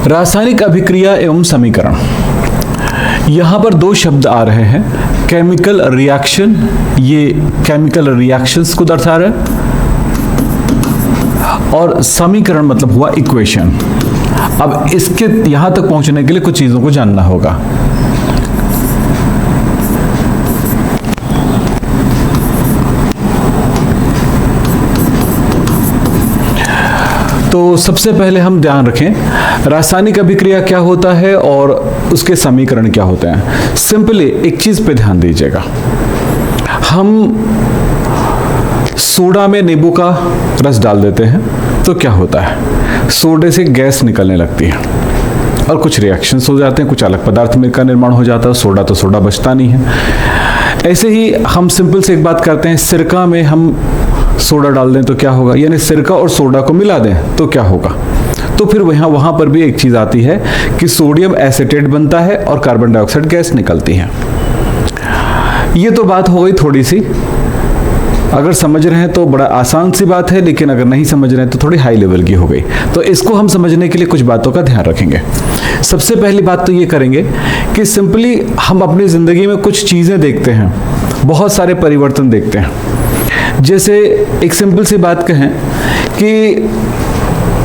रासायनिक अभिक्रिया एवं समीकरण, यहाँ पर दो शब्द आ रहे हैं, केमिकल रिएक्शन, ये केमिकल रिएक्शंस को दर्शा रहा है, और समीकरण मतलब हुआ इक्वेशन। अब इसके यहां तक पहुंचने के लिए कुछ चीजों को जानना होगा। तो सबसे पहले हम ध्यान रखें रासायनिक अभिक्रिया क्या होता है और उसके समीकरण क्या होते हैं। सिंपली एक चीज पे ध्यान दीजिएगा, हम सोडा में नींबू का रस डाल देते हैं तो क्या होता है, सोडे से गैस निकलने लगती है और कुछ रिएक्शंस हो जाते हैं, कुछ अलग पदार्थ में का निर्माण हो जाता है, सोडा तो सोडा बचता नहीं है। ऐसे ही हम सिंपल से एक बात करते हैं, सिरका में हम सोडा डाल दें तो क्या होगा, यानी सिरका और सोडा को मिला दें तो क्या होगा। तो फिर वहां पर भी एक चीज आती है कि सोडियम एसीटेट बनता है और कार्बन डाइऑक्साइड गैस निकलती है। ये तो बात हो गई थोड़ी सी, अगर समझ रहे हैं तो बड़ा आसान सी बात है, लेकिन अगर नहीं समझ रहे हैं तो थोड़ी हाई लेवल की हो गई। तो इसको हम समझने के लिए कुछ बातों का ध्यान रखेंगे। सबसे पहली बात तो ये करेंगे कि सिंपली हम अपनी जिंदगी में कुछ चीजें देखते हैं, बहुत सारे परिवर्तन देखते हैं। जैसे एक सिंपल सी बात कहें कि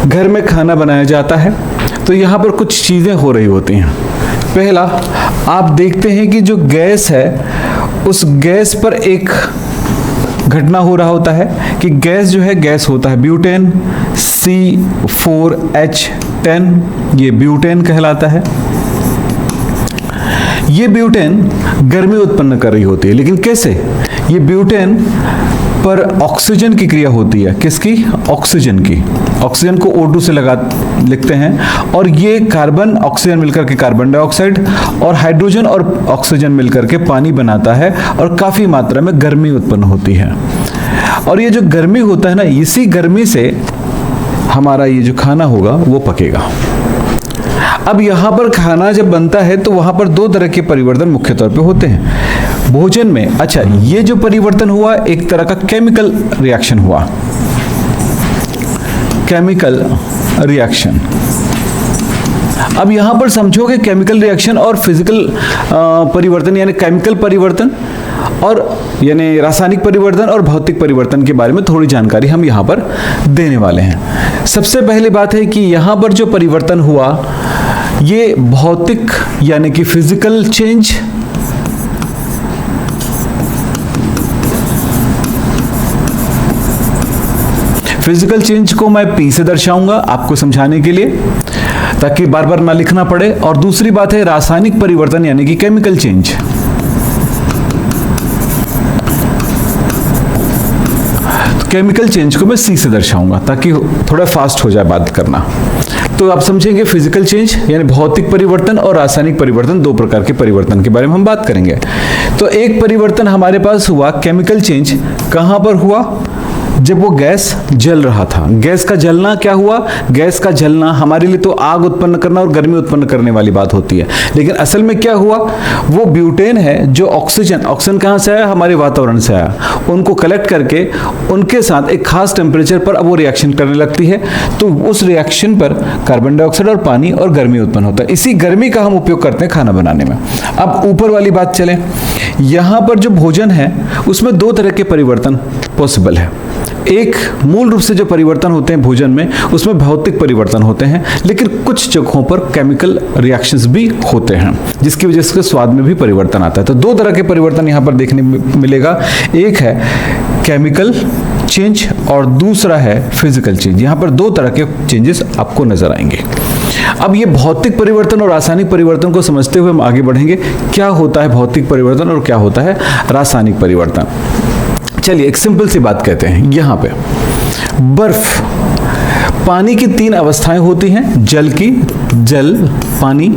घर में खाना बनाया जाता है तो यहाँ पर कुछ चीजें हो रही होती हैं। पहला, आप देखते हैं कि जो गैस है उस गैस पर एक घटना हो रहा होता है कि गैस जो है, गैस होता है ब्यूटेन, C4H10, ये ब्यूटेन कहलाता है। ये ब्यूटेन गर्मी उत्पन्न कर रही होती है, लेकिन कैसे? ये ब्यूटेन पर ऑक्सीजन की क्रिया होती है। किसकी? ऑक्सीजन की। ऑक्सीजन को O2 से लिखते हैं, और ये कार्बन ऑक्सीजन मिलकर के कार्बन डाइऑक्साइड और हाइड्रोजन और ऑक्सीजन मिलकर के पानी बनाता है और काफी मात्रा में गर्मी उत्पन्न होती है। और ये जो गर्मी होता है ना, इसी गर्मी से हमारा ये जो खाना होगा वो पकेगा। अब यहाँ पर खाना जब बनता है तो वहां पर दो तरह के परिवर्तन मुख्य तौर पे होते हैं भोजन में। अच्छा, ये जो परिवर्तन हुआ एक तरह का केमिकल रिएक्शन हुआ, केमिकल रिएक्शन। अब यहां पर समझोगे केमिकल रिएक्शन और फिजिकल परिवर्तन, यानी केमिकल परिवर्तन और यानी रासायनिक परिवर्तन और भौतिक परिवर्तन के बारे में थोड़ी जानकारी हम यहां पर देने वाले हैं। सबसे पहली बात है कि यहां पर जो परिवर्तन हुआ ये भौतिक यानी कि फिजिकल चेंज, फिजिकल चेंज को मैं P से दर्शाऊंगा आपको समझाने के लिए, ताकि बार बार ना लिखना पड़े। और दूसरी बात है रासायनिक परिवर्तन यानी कि केमिकल चेंज। तो केमिकल चेंज को मैं C से दर्शाऊंगा ताकि थोड़ा फास्ट हो जाए बात करना। तो आप समझेंगे फिजिकल चेंज यानी भौतिक परिवर्तन और रासायनिक परिवर्तन, दो प्रकार के परिवर्तन के बारे में हम बात करेंगे। तो एक परिवर्तन हमारे पास हुआ केमिकल चेंज, कहां पर हुआ? जब वो गैस जल रहा था। गैस का जलना क्या हुआ? गैस का जलना हमारे लिए तो आग उत्पन्न करना और गर्मी उत्पन्न करने वाली बात होती है, लेकिन असल में क्या हुआ, वो ब्यूटेन है जो ऑक्सीजन कहां से आया? हमारे वातावरण से आया, उनको कलेक्ट करके उनके साथ एक खास टेम्परेचर पर अब वो रिएक्शन करने लगती है। तो उस रिएक्शन पर कार्बन डाइऑक्साइड और पानी और गर्मी उत्पन्न होता है। इसी गर्मी का हम उपयोग करते हैं खाना बनाने में। अब ऊपर वाली बात चले, यहां पर जो भोजन है उसमें दो तरह के परिवर्तन पॉसिबल है। एक मूल रूप से जो परिवर्तन होते हैं भोजन में उसमें भौतिक परिवर्तन होते हैं, लेकिन कुछ जगहों पर केमिकल रिएक्शंस भी होते हैं जिसकी वजह से स्वाद में भी परिवर्तन आता है। तो दो तरह के परिवर्तन यहां पर देखने मिलेगा, एक है केमिकल चेंज और दूसरा है फिजिकल चेंज। यहां पर दो तरह के चेंजेस आपको नजर आएंगे। अब ये भौतिक परिवर्तन और रासायनिक परिवर्तन को समझते हुए हम आगे बढ़ेंगे। क्या होता है भौतिक परिवर्तन और क्या होता है रासायनिक परिवर्तन? चलिए एक सिंपल सी बात कहते हैं। यहां पे बर्फ, पानी की तीन अवस्थाएं होती हैं, जल पानी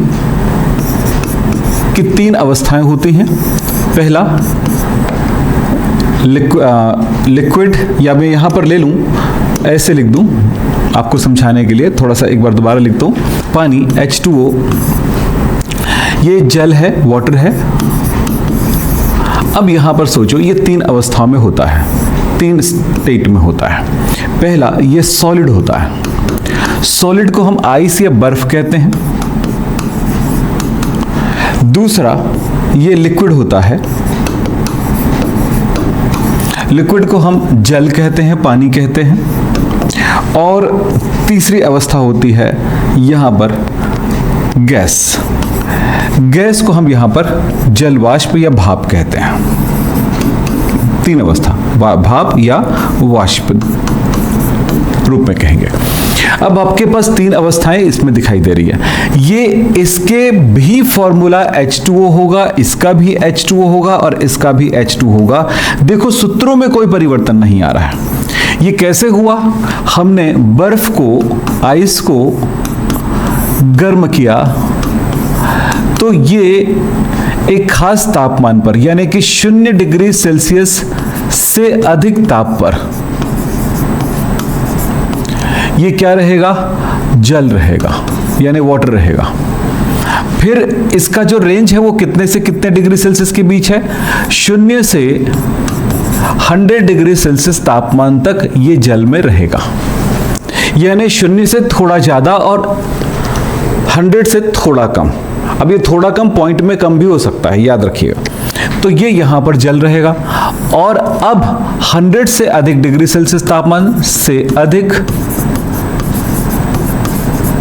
की तीन अवस्थाएं होती हैं। पहला लिक्विड, या मैं यहां पर ले लूं, ऐसे लिख दूं आपको समझाने के लिए, थोड़ा सा एक बार दोबारा लिखता हूं। पानी H2O, ये जल है, वाटर है। अब यहां पर सोचो, ये तीन अवस्थाओं में होता है, तीन स्टेट में होता है। पहला ये सॉलिड होता है। सॉलिड को हम आइस या बर्फ कहते हैं। दूसरा, ये लिक्विड होता है, लिक्विड को हम जल कहते हैं, पानी कहते हैं। और तीसरी अवस्था होती है यहां पर गैस, गैस को हम यहां पर जल वाष्प या भाप कहते हैं। तीन अवस्था, भाप या वाष्प रूप में कहेंगे। अब आपके पास तीन अवस्थाएं इसमें दिखाई दे रही है। ये इसके भी फॉर्मूला H2O होगा, इसका भी H2O होगा और इसका भी H2 होगा। देखो सूत्रों में कोई परिवर्तन नहीं आ रहा है। ये कैसे हुआ? हमने बर्फ को, आइस को गर्म किया तो ये एक खास तापमान पर, यानी कि 0 डिग्री सेल्सियस से अधिक ताप पर ये क्या रहेगा? जल रहेगा, यानी वाटर रहेगा। फिर इसका जो रेंज है वो कितने से कितने डिग्री सेल्सियस के बीच है? 0 से 100 डिग्री सेल्सियस तापमान तक ये जल में रहेगा, यानी 0 से थोड़ा ज्यादा और 100 से थोड़ा कम। अब ये थोड़ा कम पॉइंट में कम भी हो सकता है, याद रखिएगा। तो ये यहां पर जल रहेगा। और अब 100 से अधिक डिग्री सेल्सियस तापमान से अधिक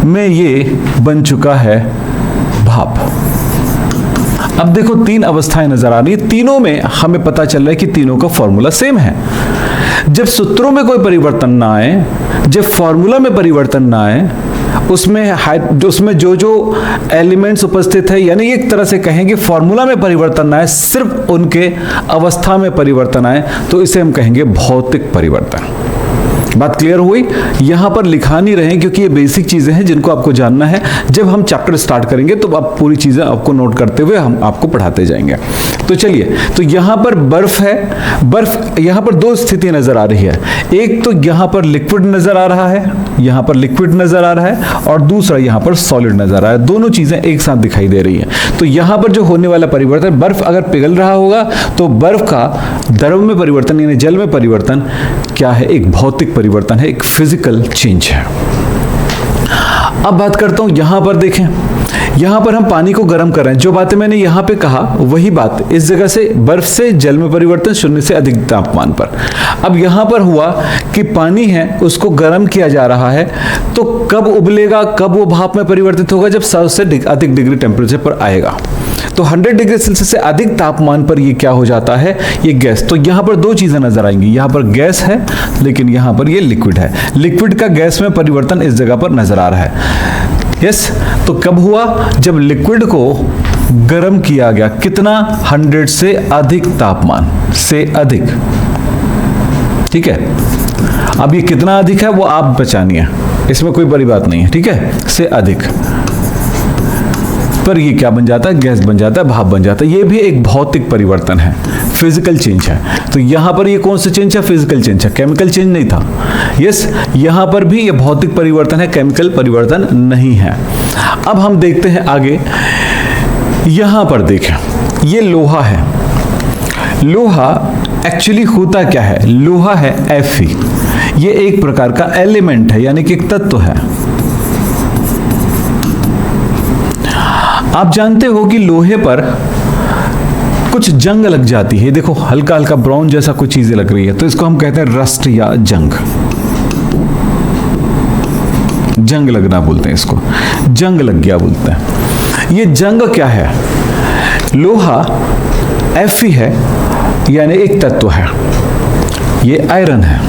में ये बन चुका है भाप। अब देखो तीन अवस्थाएं नजर आ रही है, तीनों में हमें पता चल रहा है कि तीनों का फॉर्मूला सेम है। जब सूत्रों में कोई परिवर्तन ना आए, जब फॉर्मूला में परिवर्तन ना आए, उसमें जो एलिमेंट्स उपस्थित है, यानी एक तरह से कहेंगे फॉर्मूला में परिवर्तन ना आए, सिर्फ उनके अवस्था में परिवर्तन आए, तो इसे हम कहेंगे भौतिक परिवर्तन। बात क्लियर हुई? यहां पर लिखा नहीं रहे क्योंकि ये बेसिक चीजें हैं जिनको आपको जानना है। जब हम चैप्टर स्टार्ट करेंगे तो आप पूरी चीजें आपको नोट करते हुए हम आपको पढ़ाते जाएंगे। तो चलिए, तो यहां पर बर्फ है, बर्फ यहां पर दो स्थिति नजर आ रही है। एक तो यहां पर लिक्विड नजर आ रहा है, यहां पर लिक्विड नजर आ रहा है, और दूसरा यहां पर सॉलिड नजर आ रहा है। दोनों चीजें एक साथ दिखाई दे रही है। तो यहां पर जो होने वाला परिवर्तन, बर्फ अगर पिघल रहा होगा तो बर्फ का द्रव में परिवर्तन यानी जल में परिवर्तन क्या है? एक भौतिक परिवर्तन है, एक फिजिकल चेंज है। अब बात करता हूं, यहां पर देखें, यहां पर हम पानी को गर्म कर रहे हैं। जो बातें मैंने यहां पे कहा वही बात इस जगह से, बर्फ से जल में परिवर्तन 0 से अधिक तापमान पर। अब यहां पर हुआ कि पानी है उसको गर्म किया जा रहा है, तो कब उबलेगा, कब वो भाप में परिवर्तित होगा? जब 100 से अधिक डिग्री टेम्परेचर पर आएगा। तो 100 डिग्री सेल्सियस से अधिक तापमान पर ये क्या हो जाता है? ये गैस। तो यहां पर दो चीजें नजर आएंगी, यहां पर गैस है लेकिन यहां पर ये लिक्विड है। लिक्विड का गैस में परिवर्तन इस जगह पर नजर आ रहा है। यस, तो कब हुआ? जब लिक्विड को गर्म किया गया। कितना? 100 से अधिक तापमान से अधिक। ठीक है, अब ये कितना अधिक है वो आप पहचानिए, इसमें कोई बड़ी बात नहीं है। ठीक है, से अधिक पर ये क्या बन जाता है? गैस बन जाता है, भाप बन जाता है। ये भी एक भौतिक परिवर्तन है, फिजिकल चेंज है। तो यहां पर ये कौन सा चेंज है? फिजिकल चेंज है, केमिकल चेंज नहीं था। यस, यहां पर भी ये भौतिक परिवर्तन है, केमिकल परिवर्तन नहीं है। अब हम देखते हैं आगे। यहां पर देखें, ये लोहा है। लोहा एक्चुअली होता क्या है? लोहा है Fe। ये एक प्रकार का एलिमेंट है, यानी कि एक तत्व है। आप जानते हो कि लोहे पर कुछ जंग लग जाती है। देखो हल्का हल्का ब्राउन जैसा कुछ चीजें लग रही है, तो इसको हम कहते हैं रस्ट या जंग। जंग लगना बोलते हैं इसको, जंग लग गया बोलते हैं। ये जंग क्या है? लोहा Fe है, यानी एक तत्व है। ये आयरन है,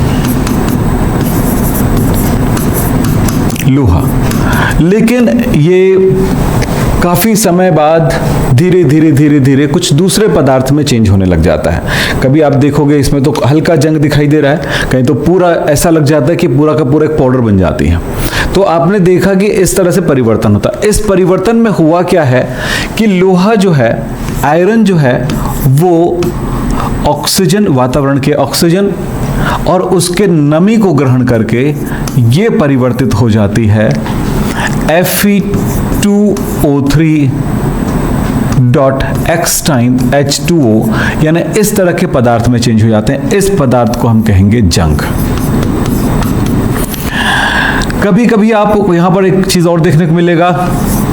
लोहा। लेकिन ये काफी समय बाद धीरे धीरे धीरे धीरे कुछ दूसरे पदार्थ में चेंज होने लग जाता है। कभी आप देखोगे इसमें तो हल्का जंग दिखाई दे रहा है, कहीं तो पूरा ऐसा लग जाता है कि पूरा का पूरा एक पाउडर बन जाती है। तो आपने देखा कि इस तरह से परिवर्तन होता है। इस परिवर्तन में हुआ क्या है कि लोहा जो है, आयरन जो है, वो ऑक्सीजन, वातावरण के ऑक्सीजन और उसके नमी को ग्रहण करके ये परिवर्तित हो जाती है Fe2O3 टाइम H2O, यानी इस तरह के पदार्थ में चेंज हो जाते हैं। इस पदार्थ को हम कहेंगे जंग। कभी कभी आपको यहां पर एक चीज और देखने को मिलेगा,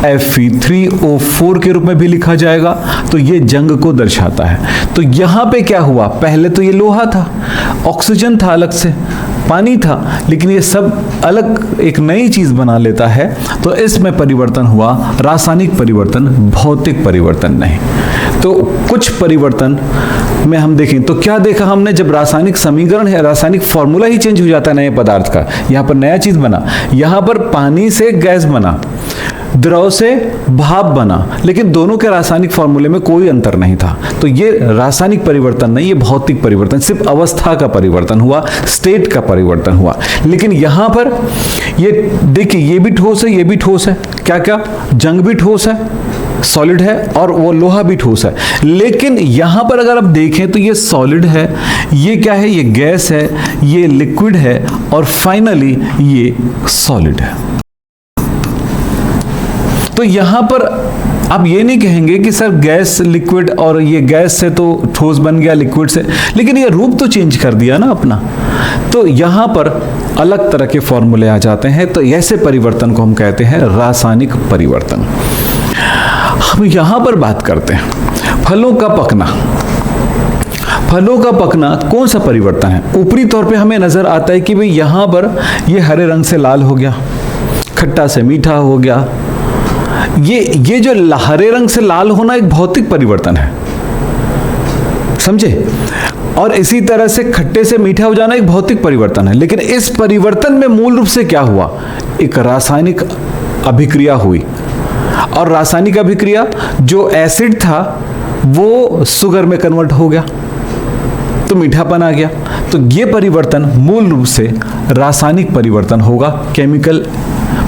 Fe3O4 के रूप में भी लिखा जाएगा, तो ये जंग को दर्शाता है। तो यहां पे क्या हुआ, पहले तो ये लोहा था, ऑक्सीजन था, अलग से पानी था, लेकिन ये सब अलग एक नई चीज बना लेता है, तो इसमें परिवर्तन हुआ, रासायनिक परिवर्तन, भौतिक परिवर्तन नहीं। तो कुछ परिवर्तन में हम देखें तो क्या देखा हमने, जब रासायनिक समीकरण है, रासायनिक फॉर्मूला ही चेंज हो जाता है नए पदार्थ का, यहां पर नया चीज बना, यहां पर पानी से गैस बना, द्रव से भाप बना, लेकिन दोनों के रासायनिक फॉर्मूले में कोई अंतर नहीं था। तो ये रासायनिक परिवर्तन नहीं, ये भौतिक परिवर्तन, सिर्फ अवस्था का परिवर्तन हुआ, स्टेट का परिवर्तन हुआ। लेकिन यहां पर ये देखिए, ये भी ठोस है, ये भी ठोस है, क्या क्या, जंग भी ठोस है, सॉलिड है, और वो लोहा भी ठोस है। लेकिन यहां पर अगर आप देखें तो ये सॉलिड है, ये क्या है, ये गैस है, ये लिक्विड है, और फाइनली ये सॉलिड है। तो यहां पर आप ये नहीं कहेंगे कि सर गैस लिक्विड, और ये गैस से तो ठोस बन गया लिक्विड से, लेकिन ये रूप तो चेंज कर दिया ना अपना। तो यहां पर अलग तरह के फॉर्मूले आ जाते हैं। तो ऐसे परिवर्तन को हम कहते हैं रासायनिक परिवर्तन। हम यहां पर बात करते हैं फलों का पकना। फलों का पकना कौन सा परिवर्तन है? ऊपरी तौर पे हमें नजर आता है कि भाई यहां पर ये हरे रंग से लाल हो गया, खट्टा से मीठा हो गया। ये जो हरे रंग से लाल होना एक भौतिक परिवर्तन है, समझे? और इसी तरह से खट्टे से मीठा हो जाना एक भौतिक परिवर्तन है। लेकिन इस परिवर्तन में मूल रूप से क्या हुआ? एक रासायनिक अभिक्रिया हुई, और रासायनिक अभिक्रिया, जो एसिड था वो शुगर में कन्वर्ट हो गया, तो मीठापन आ गया। तो ये परिवर्तन मूल रूप से रासायनिक परिवर्तन होगा, केमिकल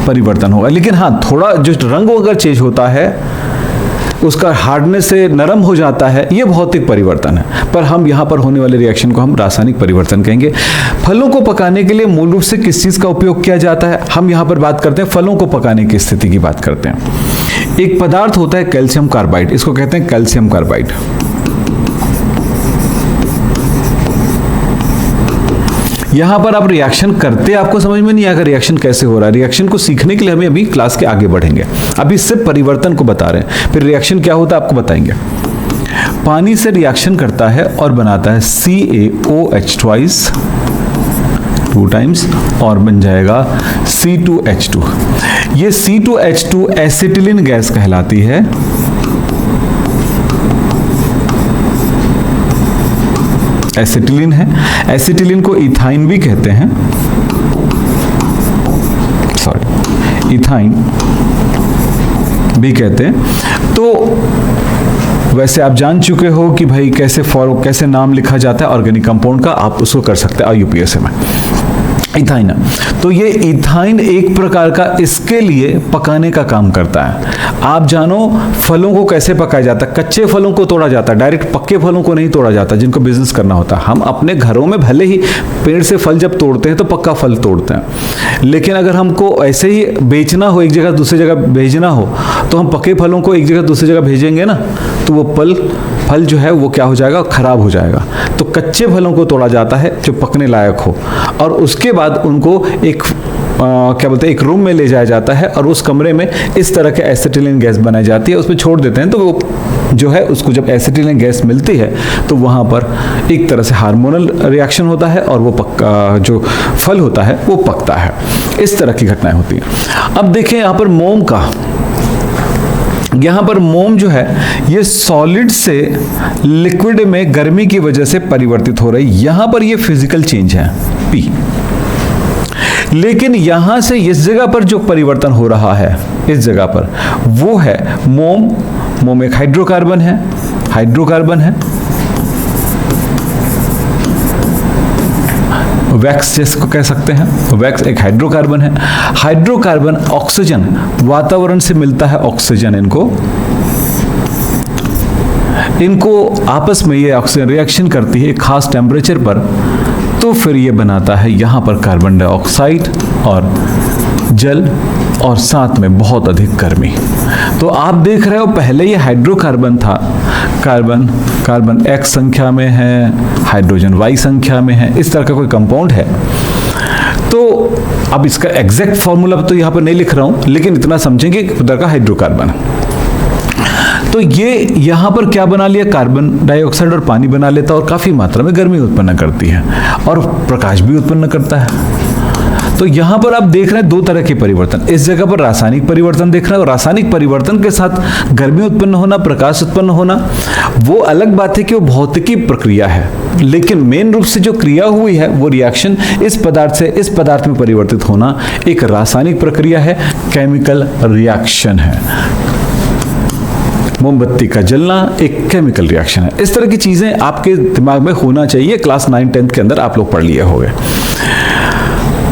परिवर्तन होगा। लेकिन हाँ, थोड़ा जो रंग अगर चेंज होता है, उसका हार्डनेस से नरम हो जाता है, ये भौतिक परिवर्तन है। पर हम यहाँ पर होने वाले रिएक्शन को हम रासायनिक परिवर्तन कहेंगे। फलों को पकाने के लिए मूल रूप से किस चीज़ का उपयोग किया जाता है? हम यहाँ पर बात करते हैं फलों को पकाने की स्थिति की बात करते हैं। एक पदार्थ होता है कैल्शियम कार्बाइड, इसको कहते हैं कैल्शियम कार्बाइड। यहां पर आप रिएक्शन करते, आपको समझ में नहीं आएगा रिएक्शन कैसे हो रहा है। रिएक्शन को सीखने के लिए हमें अभी क्लास के आगे बढ़ेंगे। अभी सिर्फ परिवर्तन को बता रहे हैं, फिर रिएक्शन क्या होता है आपको बताएंगे। पानी से रिएक्शन करता है और बनाता है CaOH ट्वाइस, 2 टाइम्स, और बन जाएगा C2H2। ये C2H2 एसिटिलीन गैस कहलाती है। एसिटिलीन है, एसिटिलीन को इथाइन भी कहते हैं, सॉरी, इथाइन भी कहते हैं। तो वैसे आप जान चुके हो कि भाई कैसे नाम लिखा जाता है ऑर्गेनिक कंपाउंड का, आप उसको कर सकते हैं IUPAC में। इथाइन, तो ये इथाइन एक प्रकार का इसके लिए पकाने का काम करता है। आप जानो फलों को कैसे पकाया जाता है। कच्चे फलों को तोड़ा जाता है, डायरेक्ट पक्के फलों को नहीं तोड़ा जाता, जिनको बिजनेस करना होता है। हम अपने घरों में भले ही पेड़ से फल जब तोड़ते हैं तो पक्का फल तोड़ते हैं, लेकिन अगर हमको ऐसे ही बेचना हो, एक जगह दूसरी जगह भेजना हो, तो हम पक्के फलों को एक जगह दूसरी जगह भेजेंगे ना, तो वो फल जो है वो क्या हो जाएगा, खराब हो जाएगा। तो कच्चे फलों को तोड़ा जाता है जो पकने लायक हो, और उसके बाद उनको एक क्या बोलते हैं, एक रूम में ले जाया जाता है, और उस कमरे में इस तरह के एसिटिलीन गैस बनाई जाती है, उसमें छोड़ देते हैं। तो वो जो है उसको जब एसिटिलीन गैस मिलती है तो वहाँ पर एक तरह से हार्मोनल रिएक्शन होता है, और वो जो फल होता है वो पकता है। इस तरह की घटनाएं होती हैं। अब देखें यहाँ पर मोम का, यहाँ पर मोम जो है ये सॉलिड से लिक्विड में गर्मी की वजह से परिवर्तित हो रही है। यहाँ पर ये फिजिकल चेंज है P, लेकिन यहां से इस जगह पर जो परिवर्तन हो रहा है, इस जगह पर वो है मोम एक हाइड्रोकार्बन है, वैक्स जिसको कह सकते हैं, वैक्स एक हाइड्रोकार्बन है। हाइड्रोकार्बन ऑक्सीजन, वातावरण से मिलता है ऑक्सीजन, इनको आपस में ये ऑक्सीजन रिएक्शन करती है एक खास टेम्परेचर पर, तो फिर ये बनाता है यहाँ पर कार्बन डाइऑक्साइड और जल, और साथ में बहुत अधिक गर्मी। तो आप देख रहे हो पहले ये हाइड्रोकार्बन था, कार्बन X संख्या में है, हाइड्रोजन Y संख्या में है, इस तरह का कोई कंपाउंड है। तो अब इसका एग्जैक्ट फॉर्मूला तो यहाँ पर नहीं लिख रहा हूँ, लेकिन इतना समझेंगे कि प्रकार का हाइड्रोकार्बन। तो ये यहाँ पर क्या बना लिया, कार्बन डाइऑक्साइड और पानी बना लेता है और काफ़ी मात्रा में गर्मी उत्पन्न करती है और प्रकाश भी उत्पन्न करता है। तो यहाँ पर आप देख रहे हैं दो तरह के परिवर्तन, इस जगह पर रासायनिक परिवर्तन देख रहे हैं और रासायनिक परिवर्तन के साथ गर्मी उत्पन्न होना, प्रकाश उत्पन्न होना, वो अलग बात है कि वो भौतिकी प्रक्रिया है, लेकिन मेन रूप से जो क्रिया हुई है वो रिएक्शन इस पदार्थ से इस पदार्थ में परिवर्तित होना एक रासायनिक प्रक्रिया है, केमिकल रिएक्शन है। मोमबत्ती का जलना एक केमिकल रिएक्शन है। इस तरह की चीजें आपके दिमाग में होना चाहिए, क्लास 9-10 के अंदर आप लोग पढ़ लिए होंगे।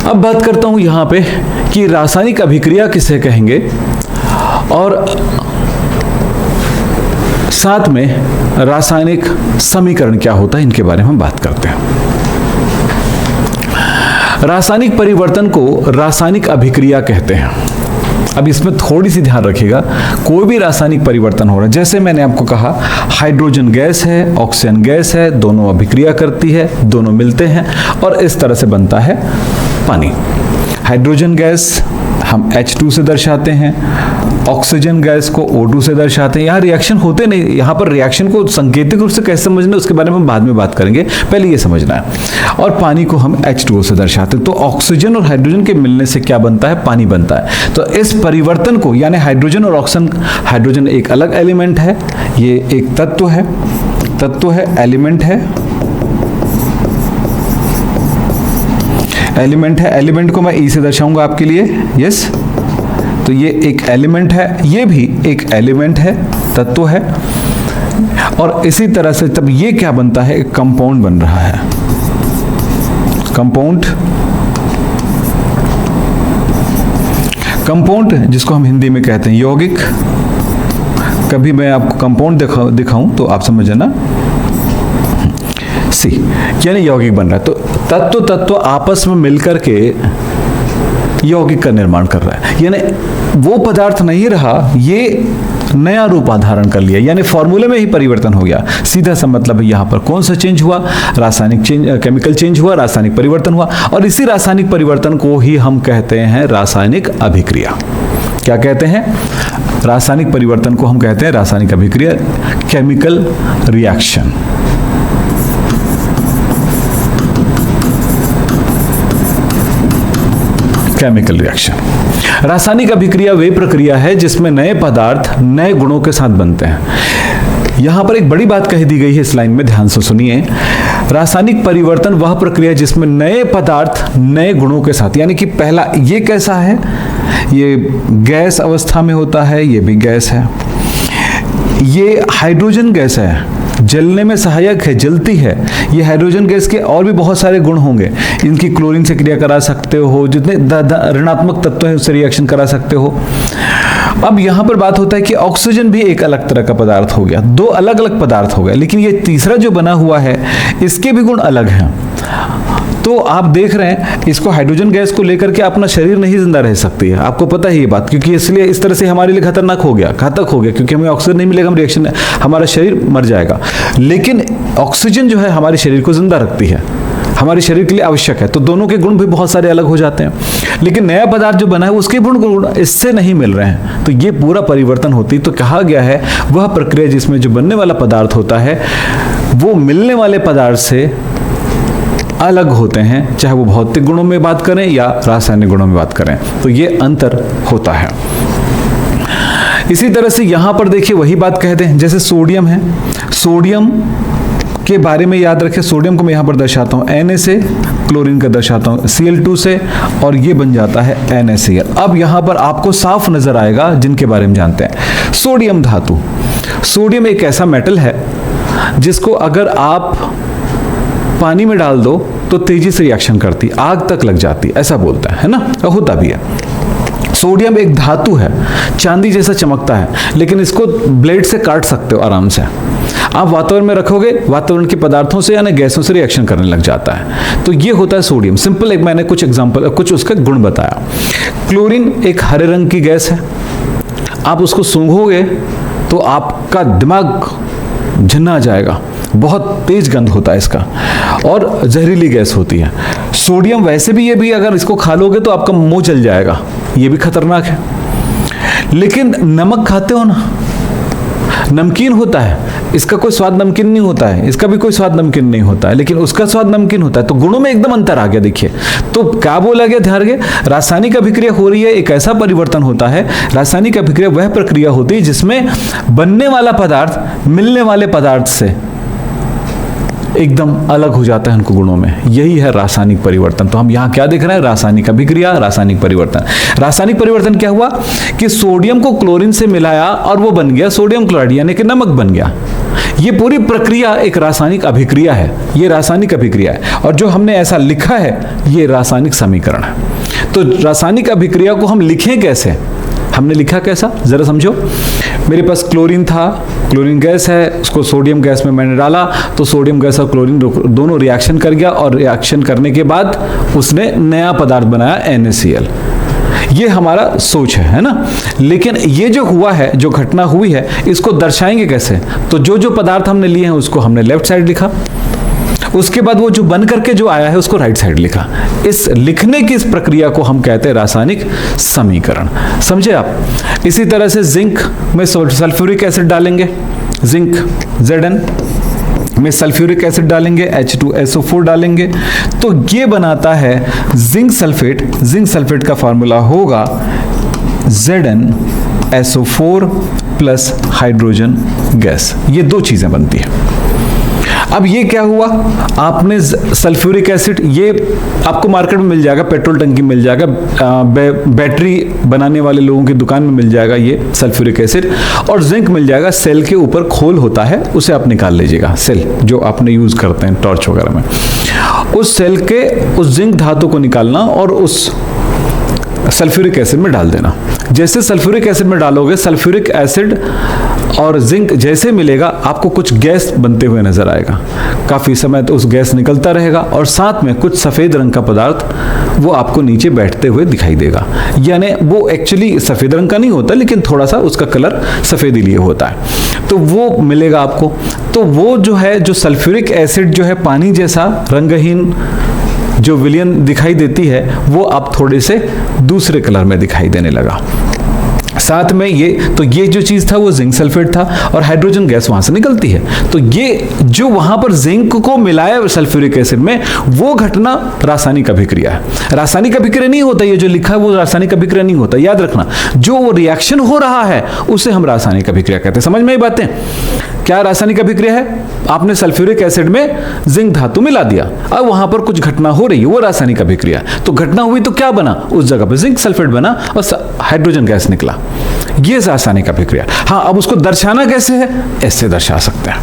अब बात करता हूं यहां पे कि रासायनिक अभिक्रिया किसे कहेंगे और साथ में रासायनिक समीकरण क्या होता है, इनके बारे में हम बात करते हैं। रासायनिक परिवर्तन को रासायनिक अभिक्रिया कहते हैं। अब इसमें थोड़ी सी ध्यान रखिएगा, कोई भी रासायनिक परिवर्तन हो रहा है, जैसे मैंने आपको कहा हाइड्रोजन गैस है, ऑक्सीजन गैस है, दोनों अभिक्रिया करती है, दोनों मिलते हैं और इस तरह से बनता है पानी। हाइड्रोजन गैस हम H2 से दर्शाते हैं, ऑक्सीजन गैस को O2 से दर्शाते हैं। यहाँ रिएक्शन होते नहीं, यहाँ पर रिएक्शन को सांकेतिक रूप से कैसे समझना उसके बारे में हम बाद में बात करेंगे, पहले ये समझना है। और पानी को हम H2O से दर्शाते हैं। तो ऑक्सीजन और हाइड्रोजन के मिलने से क्या बनता है, पानी बनता है। तो इस परिवर्तन को यानी हाइड्रोजन और ऑक्सीजन, हाइड्रोजन एक अलग एलिमेंट है, ये एक तत्व है, एलिमेंट है, एलिमेंट को मैं E से दर्शाऊंगा आपके लिए, यस। तो ये एक एलिमेंट है, ये भी एक एलिमेंट है, तत्व है। और इसी तरह से तब ये क्या बनता है, एक कंपाउंड बन रहा है, कंपाउंड जिसको हम हिंदी में कहते हैं यौगिक। कभी मैं आपको कंपाउंड दिखाऊं तो आप समझ जाना, सी यानी यौगिक बन रहा है। तो तत्व आपस में मिलकर के यौगिक का निर्माण कर रहा है, यानी वो पदार्थ नहीं रहा, ये नया रूप धारण कर लिया, यानी फॉर्मूले में ही परिवर्तन हो गया। सीधा सा मतलब है यहाँ पर कौन सा चेंज हुआ, रासायनिक चेंज, केमिकल चेंज हुआ, रासायनिक परिवर्तन हुआ। और इसी रासायनिक परिवर्तन को ही हम कहते हैं रासायनिक अभिक्रिया। क्या कहते हैं, रासायनिक परिवर्तन को हम कहते हैं रासायनिक अभिक्रिया, केमिकल रिएक्शन। केमिकल रिएक्शन, रासायनिक अभिक्रिया वे प्रक्रिया है जिसमें नए पदार्थ नए गुणों के साथ बनते हैं। यहां पर एक बड़ी बात कह दी गई है इस लाइन में, ध्यान से सुनिए। रासायनिक परिवर्तन वह प्रक्रिया जिसमें नए पदार्थ नए गुणों के साथ, यानी कि पहला ये कैसा है, ये गैस अवस्था में होता है, ये भी गैस है, ये हाइड्रोजन गैस है, जलने में सहायक है, जलती है। ये हाइड्रोजन गैस के और भी बहुत सारे गुण होंगे, इनकी क्लोरीन से क्रिया करा सकते हो, जितने ऋणात्मक तत्व हैं उससे रिएक्शन करा सकते हो। अब यहां पर बात होता है कि ऑक्सीजन भी एक अलग तरह का पदार्थ हो गया, दो अलग अलग पदार्थ हो गए, लेकिन ये तीसरा जो बना हुआ है इसके भी गुण अलग हैं। तो आप देख रहे हैं इसको, हाइड्रोजन गैस को लेकर के अपना शरीर नहीं जिंदा रह सकती है, आपको पता है ये बात, क्योंकि इसलिए इस तरह से हमारे लिए खतरनाक हो गया, घातक हो गया, क्योंकि हमें ऑक्सीजन नहीं मिलेगा, हम रिएक्शन, हमारा शरीर मर जाएगा। लेकिन ऑक्सीजन जो है हमारे शरीर को जिंदा रखती है, हमारे शरीर के लिए आवश्यक है। तो दोनों के गुण भी बहुत सारे अलग हो जाते हैं, लेकिन नया पदार्थ जो बना है उसके गुण इससे नहीं मिल रहे हैं। तो ये पूरा परिवर्तन होती, तो कहा गया है वह प्रक्रिया जिसमें जो बनने वाला पदार्थ होता है वो मिलने वाले पदार्थ से अलग होते हैं, चाहे वो भौतिक गुणों में बात करें या रासायनिक गुणों में बात करें, तो ये अंतर होता है। इसी तरह से यहां पर देखिए वही बात कहते हैं, जैसे सोडियम है, सोडियम के बारे में याद रखें, सोडियम को मैं यहां पर दर्शाता हूं Na से, क्लोरीन का दर्शाता हूं Cl2 से, और ये बन जाता है NaCl। अब यहां पर आपको साफ नजर आएगा जिनके बारे में जानते हैं, सोडियम धातु। सोडियम एक ऐसा मेटल है जिसको अगर आप पानी में डाल दो तो तेजी से रिएक्शन करती, आग तक लग जाती, ऐसा बोलता है ना, होता भी है। सोडियम एक धातु है, चांदी जैसा चमकता है, लेकिन इसको ब्लेड से काट सकते हो आराम से। आप वातावरण में रखोगे, वातावरण के पदार्थों से यानी गैसों से रिएक्शन करने लग जाता है। तो ये होता है सोडियम। सिंपल एक मैंने कुछ एग्जांपल, कुछ उसका गुण बताया। क्लोरीन एक हरे रंग की गैस है, आप उसको सूंघोगे तो आपका दिमाग झन्ना जाएगा, बहुत तेज गंध होता है इसका और जहरीली गैस होती है। सोडियम वैसे भी, ये भी अगर इसको खा लोगे तो आपका मुंह जल जाएगा, ये भी खतरनाक है। लेकिन नमक खाते हो ना, नमकीन होता है, इसका कोई स्वाद नमकीन नहीं होता है, इसका भी कोई स्वाद नमकीन नहीं होता है, लेकिन उसका स्वाद नमकीन होता है। तो गुणों में एकदम अंतर आ गया। देखिए तो क्या बोला गया, ध्यान रखिए, रासायनिक अभिक्रिया हो रही है, एक ऐसा परिवर्तन होता है। रासायनिक अभिक्रिया वह प्रक्रिया होती है जिसमें बनने वाला पदार्थ मिलने वाले पदार्थ से एकदम अलग हो जाता है उनको गुणों में, यही है रासायनिक परिवर्तन। तो हम यहाँ क्या देख रहे हैं, रासायनिक अभिक्रिया, रासायनिक परिवर्तन। रासायनिक परिवर्तन क्या हुआ कि सोडियम को क्लोरीन से मिलाया और वो बन गया सोडियम क्लोराइड, यानी कि नमक बन गया। ये पूरी प्रक्रिया एक रासायनिक अभिक्रिया है, ये रासायनिक अभिक्रिया है। और जो हमने ऐसा लिखा है ये रासायनिक समीकरण है। तो रासायनिक अभिक्रिया को हम लिखें कैसे, हमने लिखा कैसा जरा समझो। मेरे पास क्लोरीन था, क्लोरीन गैस है, उसको सोडियम गैस में मैंने डाला, तो सोडियम गैस और क्लोरीन दोनों रिएक्शन कर गया और रिएक्शन करने के बाद उसने नया पदार्थ बनाया NaCl। ये हमारा सोच है ना। लेकिन ये जो हुआ है, जो घटना हुई है, इसको दर्शाएंगे कैसे। तो जो जो पदार्थ हमने लिए हैं उसको हमने लेफ्ट साइड लिखा, उसके बाद वो जो बन करके जो आया है उसको राइट साइड लिखा। इस लिखने की इस प्रक्रिया को हम कहते हैं रासायनिक समीकरण। समझे आप। इसी तरह से जिंक में सल्फ्यूरिक एसिड डालेंगे, जिंक Zn में सल्फ्यूरिक एसिड डालेंगे, H2SO4 डालेंगे, तो ये बनाता है जिंक सल्फेट। जिंक सल्फेट का फार्मूला होगा ZnSO4 प्लस हाइड्रोजन गैस। ये दो चीजें बनती है। अब ये क्या हुआ, आपने सल्फ्यूरिक एसिड, ये आपको मार्केट में मिल जाएगा, पेट्रोल टंकी मिल जाएगा, बैटरी बनाने वाले लोगों की दुकान में मिल जाएगा ये सल्फ्यूरिक एसिड। और जिंक मिल जाएगा, सेल के ऊपर खोल होता है, उसे आप निकाल लीजिएगा, सेल जो आपने यूज करते हैं टॉर्च वगैरह में, उस सेल के उस जिंक धातु को निकालना और उस सल्फ्यूरिक एसिड में डाल देना। जैसे सल्फ्यूरिक एसिड में डालोगे, सल्फ्यूरिक एसिड और जिंक जैसे मिलेगा, आपको कुछ गैस बनते हुए नजर आएगा। काफी समय तो उस गैस निकलता रहेगा और साथ में कुछ सफेद रंग का पदार्थ वो आपको नीचे बैठते हुए दिखाई देगा। यानी वो एक्चुअली सफेद रंग का नहीं होता, लेकिन थोड़ा सा उसका कलर सफेद लिए होता है, तो वो मिलेगा आपको। तो वो जो है, जो सल्फ्यूरिक एसिड जो है पानी जैसा रंगहीन जो विलयन दिखाई देती है, वो अब थोड़े से दूसरे कलर में दिखाई देने लगा। साथ में ये जो चीज था वो जिंक सल्फेट था और हाइड्रोजन गैस वहां से निकलती है। तो ये जो वहां पर जिंक को मिलाया सल्फ्यूरिक एसिड में, वो घटना रासायनिक अभिक्रिया है। रासायनिक अभिक्रिया नहीं होता, ये जो लिखा है वो रासायनिक अभिक्रिया नहीं होता, याद रखना। जो वो रिएक्शन हो रहा है उसे हम रासायनिक अभिक्रिया कहते हैं। समझ में ये बातें। क्या रासायनिक अभिक्रिया है, आपने सल्फ्यूरिक एसिड में जिंक धातु मिला दिया, अब वहां पर कुछ घटना हो रही है, वो रासायनिक अभिक्रिया। तो घटना हुई तो क्या बना, उस जगह पर जिंक सल्फेट बना और हाइड्रोजन गैस निकला, ये रासायनिक अभिक्रिया। हाँ, अब उसको दर्शाना कैसे है, ऐसे दर्शा सकते हैं।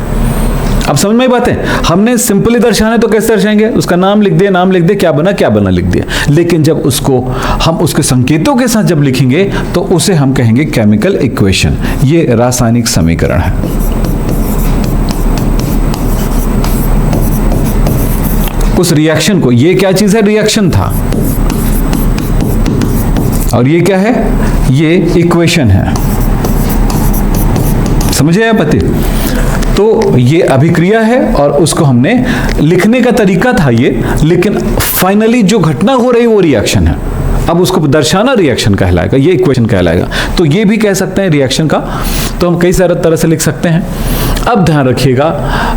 अब समझ में बात है। हमने सिंपली दर्शाना है तो कैसे दर्शाएंगे, उसका नाम लिख दिया, क्या बना लिख दिया। लेकिन जब उसको हम उसके संकेतों के साथ जब लिखेंगे तो उसे हम कहेंगे केमिकल इक्वेशन। ये रासायनिक समीकरण है। उस रिएक्शन को, ये क्या चीज है, रिएक्शन था, और ये क्या है, ये इक्वेशन है। समझे आप पति। तो ये अभिक्रिया है और उसको हमने लिखने का तरीका था ये, लेकिन फाइनली जो घटना हो रही है वो रिएक्शन है। अब उसको दर्शाना रिएक्शन कहलाएगा, ये इक्वेशन कहलाएगा। तो ये भी कह सकते हैं रिएक्शन का, तो हम कई सारे तरह से लिख सकते हैं। अब ध्यान रखिएगा,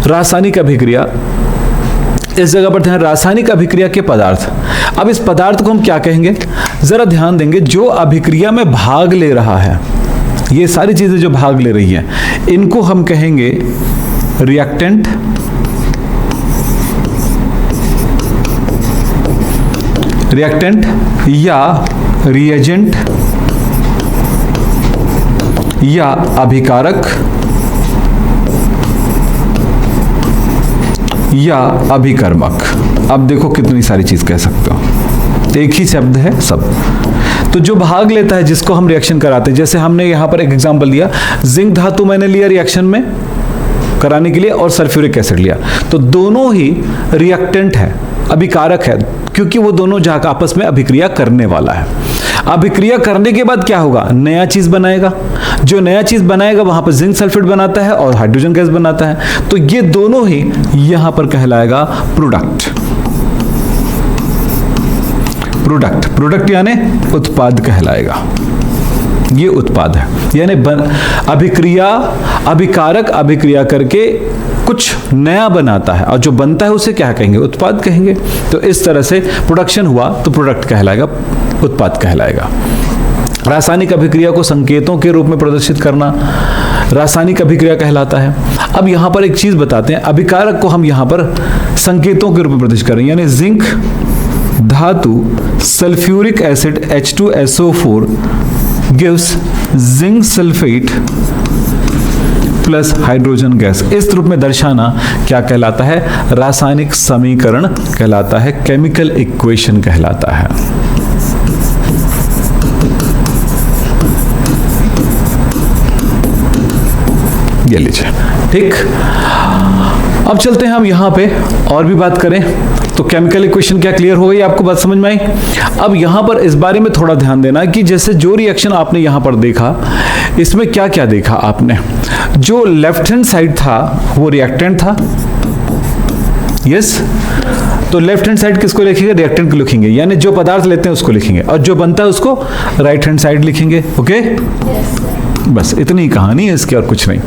रासायनिक अभिक्रिया, इस जगह पर ध्यान, रासायनिक अभिक्रिया के पदार्थ। अब इस पदार्थ को हम क्या कहेंगे, जरा ध्यान देंगे। जो अभिक्रिया में भाग ले रहा है, ये सारी चीजें जो भाग ले रही हैं, इनको हम कहेंगे रिएक्टेंट, या रिएजेंट या अभिकारक या अभिकर्मक। अब देखो कितनी सारी चीज कह सकते हो, एक ही शब्द है सब। तो जो भाग लेता है, जिसको हम रिएक्शन कराते हैं, जैसे हमने यहां पर एक एग्जांपल दिया, जिंक धातु मैंने लिया रिएक्शन में कराने के लिए और सल्फ्यूरिक एसिड लिया, तो दोनों ही रिएक्टेंट है, अभिकारक है, क्योंकि वो दोनों जाकर आपस में अभिक्रिया करने वाला है। अभिक्रिया करने के बाद क्या होगा, नया चीज बनाएगा, जो नया चीज बनाएगा वहां पर जिंक सल्फेट बनाता है और हाइड्रोजन गैस बनाता है, तो ये दोनों ही यहां पर कहलाएगा प्रोडक्ट। प्रोडक्ट यानी उत्पाद कहलाएगा, ये उत्पाद है। यानी अभिकारक अभिक्रिया करके कुछ नया बनाता है और जो बनता है उसे क्या कहेंगे, उत्पाद कहेंगे। तो इस तरह से प्रोडक्शन हुआ तो प्रोडक्ट कहलाएगा, उत्पाद कहलाएगा। रासायनिक अभिक्रिया को संकेतों के रूप में प्रदर्शित करना रासायनिक अभिक्रिया कहलाता है। अब यहां पर एक चीज बताते हैं, अभिकारक को हम यहां पर संकेतों के रूप में प्रदर्शित कर रहे हैं, यानी जिंक धातु sulphuric acid H2SO4 gives zinc sulphate plus hydrogen gas. इस रूप में दर्शाना क्या कहलाता है, रासायनिक समीकरण कहलाता है, केमिकल इक्वेशन कहलाता है। ये लीजिए, ठीक। अब चलते हैं हम यहां पे और भी बात करें तो केमिकल इक्वेशन क्या क्लियर हो गई, आपको बात समझ में आई। अब यहां पर इस बारे में थोड़ा ध्यान देना कि जैसे जो रिएक्शन आपने यहां पर देखा, इसमें क्या क्या देखा आपने, जो लेफ्ट हैंड साइड था वो रिएक्टेंट था, यस। तो लेफ्ट हैंड साइड किसको लिखेंगे, रिएक्टेंट को लिखेंगे, यानी जो पदार्थ लेते हैं उसको लिखेंगे, और जो बनता है उसको राइट हैंड साइड लिखेंगे। ओके, बस इतनी ही कहानी है इसकी, और कुछ नहीं।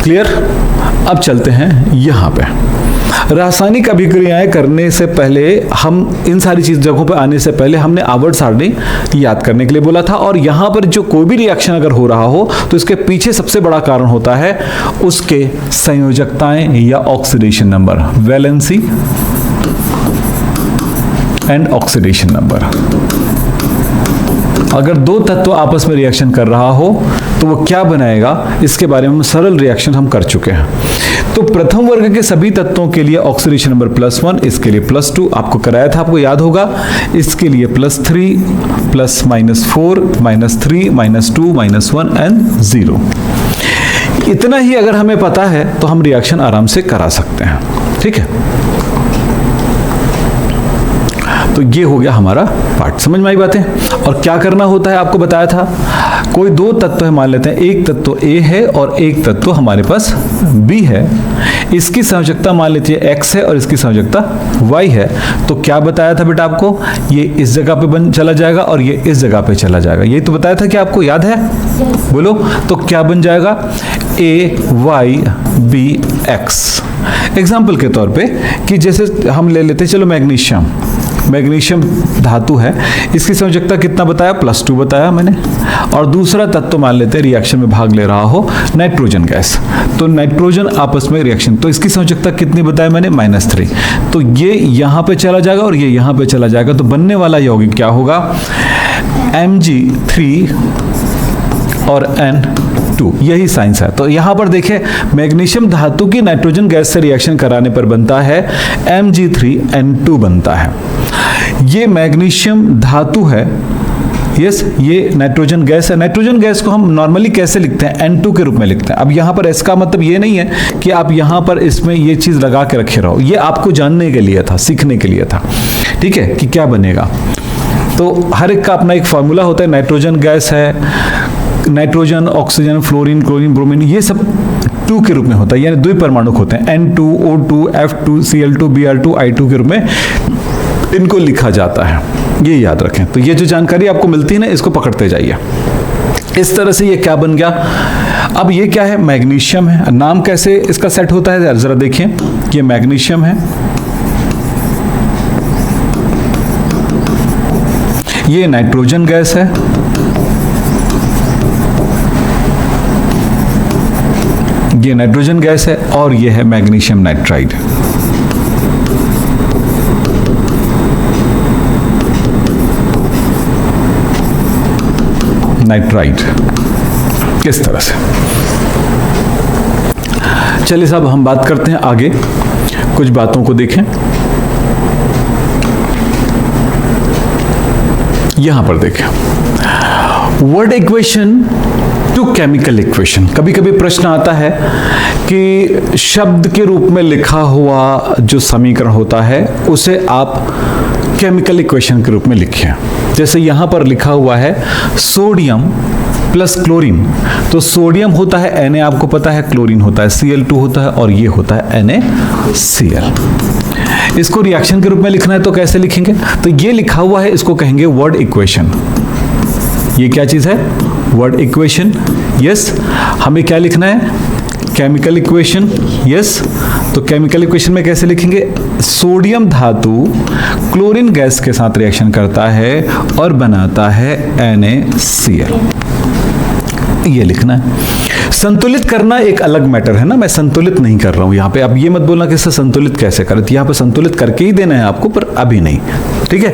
क्लियर। अब चलते हैं यहां पे, रासायनिक अभिक्रियाएं करने से पहले हम इन सारी चीज जगहों पर आने से पहले हमने आवर्त सारणी याद करने के लिए बोला था। और यहां पर जो कोई भी रिएक्शन अगर हो रहा हो तो इसके पीछे सबसे बड़ा कारण होता है उसके संयोजकताएं या oxidation number, valency and oxidation number. अगर दो तत्व आपस में रिएक्शन कर रहा हो तो वो क्या बनाएगा, इसके बारे में सरल रिएक्शन हम कर चुके हैं। तो प्रथम वर्ग के सभी तत्वों के लिए ऑक्सीडेशन नंबर +1, इसके लिए +2 आपको कराया था, आपको याद होगा। इसके लिए +3, प्लस -4, -3, -2, -1 एंड 0। इतना ही अगर हमें पता है तो हम रिएक्शन आराम से करा सकते हैं, ठीक है। तो ये हो गया हमारा पार्ट, समझ में आई बातें। और क्या करना होता है आपको बताया था, कोई दो तत्व है, मान लेते हैं एक तत्व A है और एक तत्व हमारे पास B है, इसकी संयोजकता मान लेते हैं X है और इसकी संयोजकता Y है। तो क्या बताया था बेटा आपको, ये इस जगह पे चला जाएगा और ये इस जगह पे चला जाएगा, यही तो बताया था कि आपको याद है, बोलो। तो क्या बन जाएगा, AYBX। एग्जाम्पल के तौर पे कि जैसे हम ले लेते हैं, चलो मैग्नीशियम धातु है, इसकी संयोजकता कितना बताया, +2 बताया मैंने। और दूसरा तत्व मान लेते हैं रिएक्शन में भाग ले रहा हो, नाइट्रोजन गैस। तो नाइट्रोजन आपस में रिएक्शन, तो इसकी संयोजकता कितनी बताया मैंने, -3। तो ये यहां पे चला जाएगा और ये यहां पे चला जाएगा, तो बनने वाला यौगिक क्या होगा, Mg3 और N2। यही साइंस है। तो यहां पर देखें, मैग्नीशियम धातु की नाइट्रोजन गैस से रिएक्शन कराने पर बनता है Mg3N2 बनता है। ये मैग्नीशियम धातु है, यस, ये नाइट्रोजन गैस है। नाइट्रोजन गैस को हम नॉर्मली कैसे लिखते हैं, N2 के रूप में लिखते हैं। अब यहां पर इसका मतलब ये नहीं है कि आप यहां पर इसमें ये चीज लगा के रखे रहो, ये आपको जानने के लिए था, सीखने के लिए था, ठीक है, कि क्या बनेगा। तो हर एक का अपना एक फॉर्मूला होता है। नाइट्रोजन गैस है, nitrogen, oxygen, fluorine, chlorine, bromine, ये सब 2 के रूप में होता है, यानी द्विपरमाणुक होते हैं, N2, O2, F2, Cl2, Br2, I2 के रूप में इनको लिखा जाता है, ये याद रखें। तो ये जो जानकारी आपको मिलती है ना, इसको पकड़ते जाइए। इस तरह से ये क्या बन गया, अब ये क्या है, मैग्नीशियम है। नाम कैसे इसका सेट होता है जरा देखिए, ये मैग्नीशियम है, ये नाइट्रोजन गैस है, ये नाइट्रोजन गैस है, और ये है मैग्नीशियम नाइट्राइड। नाइट्राइड किस तरह से। चलिए साहब, हम बात करते हैं आगे, कुछ बातों को देखें। यहां पर देखें, word equation two chemical equation. कभी कभी प्रश्न आता है कि शब्द के रूप में लिखा हुआ जो समीकरण होता है उसे आप केमिकल इक्वेशन के रूप में लिखिए। जैसे यहां पर लिखा हुआ है सोडियम प्लस क्लोरीन, तो सोडियम होता है Na, आपको पता है, क्लोरीन होता है Cl2 होता है, और ये होता है NaCl। इसको रिएक्शन के रूप में लिखना है तो कैसे लिखेंगे? तो ये लिखा हुआ है, इसको कहेंगे वर्ड इक्वेशन। ये क्या चीज है? Word equation. यस, हमें क्या लिखना है? Chemical equation. यस, तो केमिकल इक्वेशन में कैसे लिखेंगे? सोडियम धातु क्लोरीन गैस के साथ रिएक्शन करता है और बनाता है NaCl। ये लिखना है। संतुलित करना एक अलग मैटर है ना, मैं संतुलित नहीं कर रहा हूं यहां पे। अब ये मत बोलना कि इससे संतुलित कैसे करें, तो यहां पे संतुलित करके ही देना है आपको, पर अभी नहीं। ठीक है,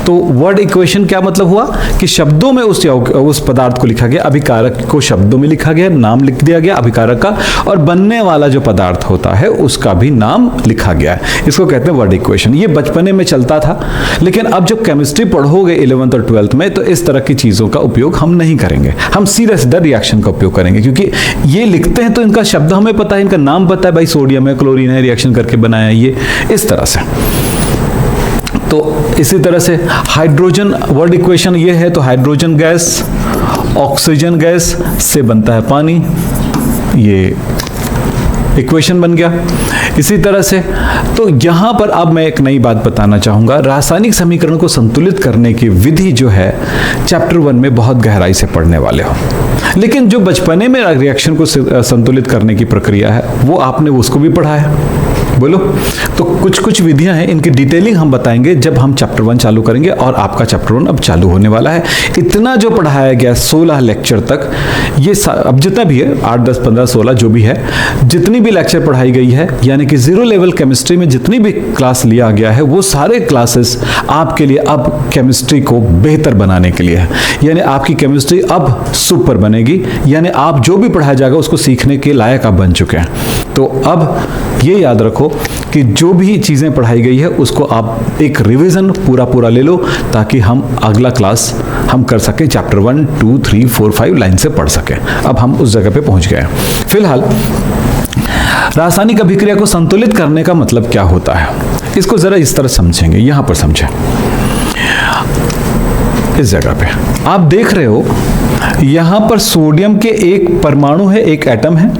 तो वर्ड इक्वेशन क्या मतलब हुआ कि शब्दों में उस पदार्थ को लिखा गया, अभिकारक को शब्दों में लिखा गया, नाम लिख दिया गया अभिकारक का, और बनने वाला जो पदार्थ होता है उसका भी नाम लिखा गया है। इसको कहते हैं वर्ड इक्वेशन। ये बचपने में चलता था, लेकिन अब जब केमिस्ट्री पढ़ोगे 11th और 12th में, तो इस तरह की चीजों का उपयोग हम नहीं करेंगे। हम सीधा सीधा रिएक्शन का उपयोग करेंगे, क्योंकि ये लिखते हैं तो इनका शब्द हमें पता है, इनका नाम पता है, भाई सोडियम है, क्लोरीन है, रिएक्शन करके बनाया ये, इस तरह से। तो इसी तरह से हाइड्रोजन, वर्ड इक्वेशन ये है, तो हाइड्रोजन गैस ऑक्सीजन गैस से बनता है पानी, ये इक्वेशन बन गया। इसी तरह से तो यहां पर अब मैं एक नई बात बताना चाहूंगा। रासायनिक समीकरण को संतुलित करने की विधि जो है चैप्टर 1 में बहुत गहराई से पढ़ने वाले हो, लेकिन जो बचपने में रिएक्शन को संतुलित करने की प्रक्रिया है वो आपने उसको भी पढ़ा है। बोलो, तो कुछ कुछ विधियां हैं, इनकी डिटेलिंग हम बताएंगे जब हम चैप्टर 1 चालू करेंगे, और आपका चैप्टर 1 अब चालू होने वाला है। इतना जो पढ़ाया गया 16 लेक्चर तक, ये अब जितना भी है 8, 10, 15, 16 जो भी है, जितनी भी लेक्चर पढ़ाई गई है, यानी कि 0 लेवल केमिस्ट्री में जितनी भी क्लास लिया गया है, वो सारे क्लासेस आपके लिए अब केमिस्ट्री को बेहतर बनाने के लिए है। यानी आपकी केमिस्ट्री अब सुपर बनेगी, यानी आप जो भी पढ़ाया जाएगा उसको सीखने के लायक आप बन चुके हैं। तो अब ये याद रखो कि जो भी चीजें पढ़ाई गई है उसको आप एक रिवीजन पूरा ले लो, ताकि हम अगला क्लास हम कर सके, चैप्टर 1, 2, 3, 4, 5 लाइन से पढ़ सके। अब हम उस जगह पे पहुंच गए। फिलहाल रासायनिक अभिक्रिया को संतुलित करने का मतलब क्या होता है, इसको जरा इस तरह समझेंगे। यहां पर समझें, इस जगह पे आप देख रहे हो, यहां पर सोडियम के एक परमाणु है, एक एटम है,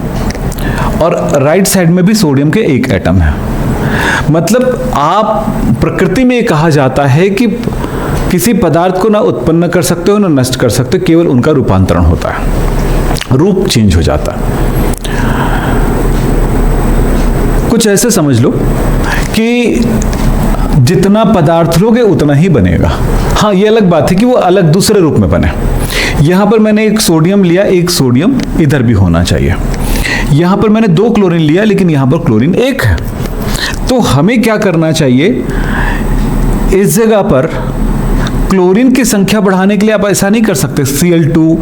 और राइट साइड में भी सोडियम के एक एटम है। मतलब आप प्रकृति में कहा जाता है कि किसी पदार्थ को ना उत्पन्न कर सकते हो ना नष्ट कर सकते हो, केवल उनका रूपांतरण होता है, रूप चेंज हो जाता है। कुछ ऐसे समझ लो कि जितना पदार्थ लोगे उतना ही बनेगा। हाँ, ये अलग बात है कि वो अलग दूसरे रूप में बने। यहां पर मैंने एक सोडियम लिया, एक सोडियम इधर भी होना चाहिए। यहां पर मैंने 2 क्लोरीन लिया, लेकिन यहां पर क्लोरीन 1 है। तो हमें क्या करना चाहिए, इस जगह पर क्लोरीन की संख्या बढ़ाने के लिए आप ऐसा नहीं कर सकते Cl2,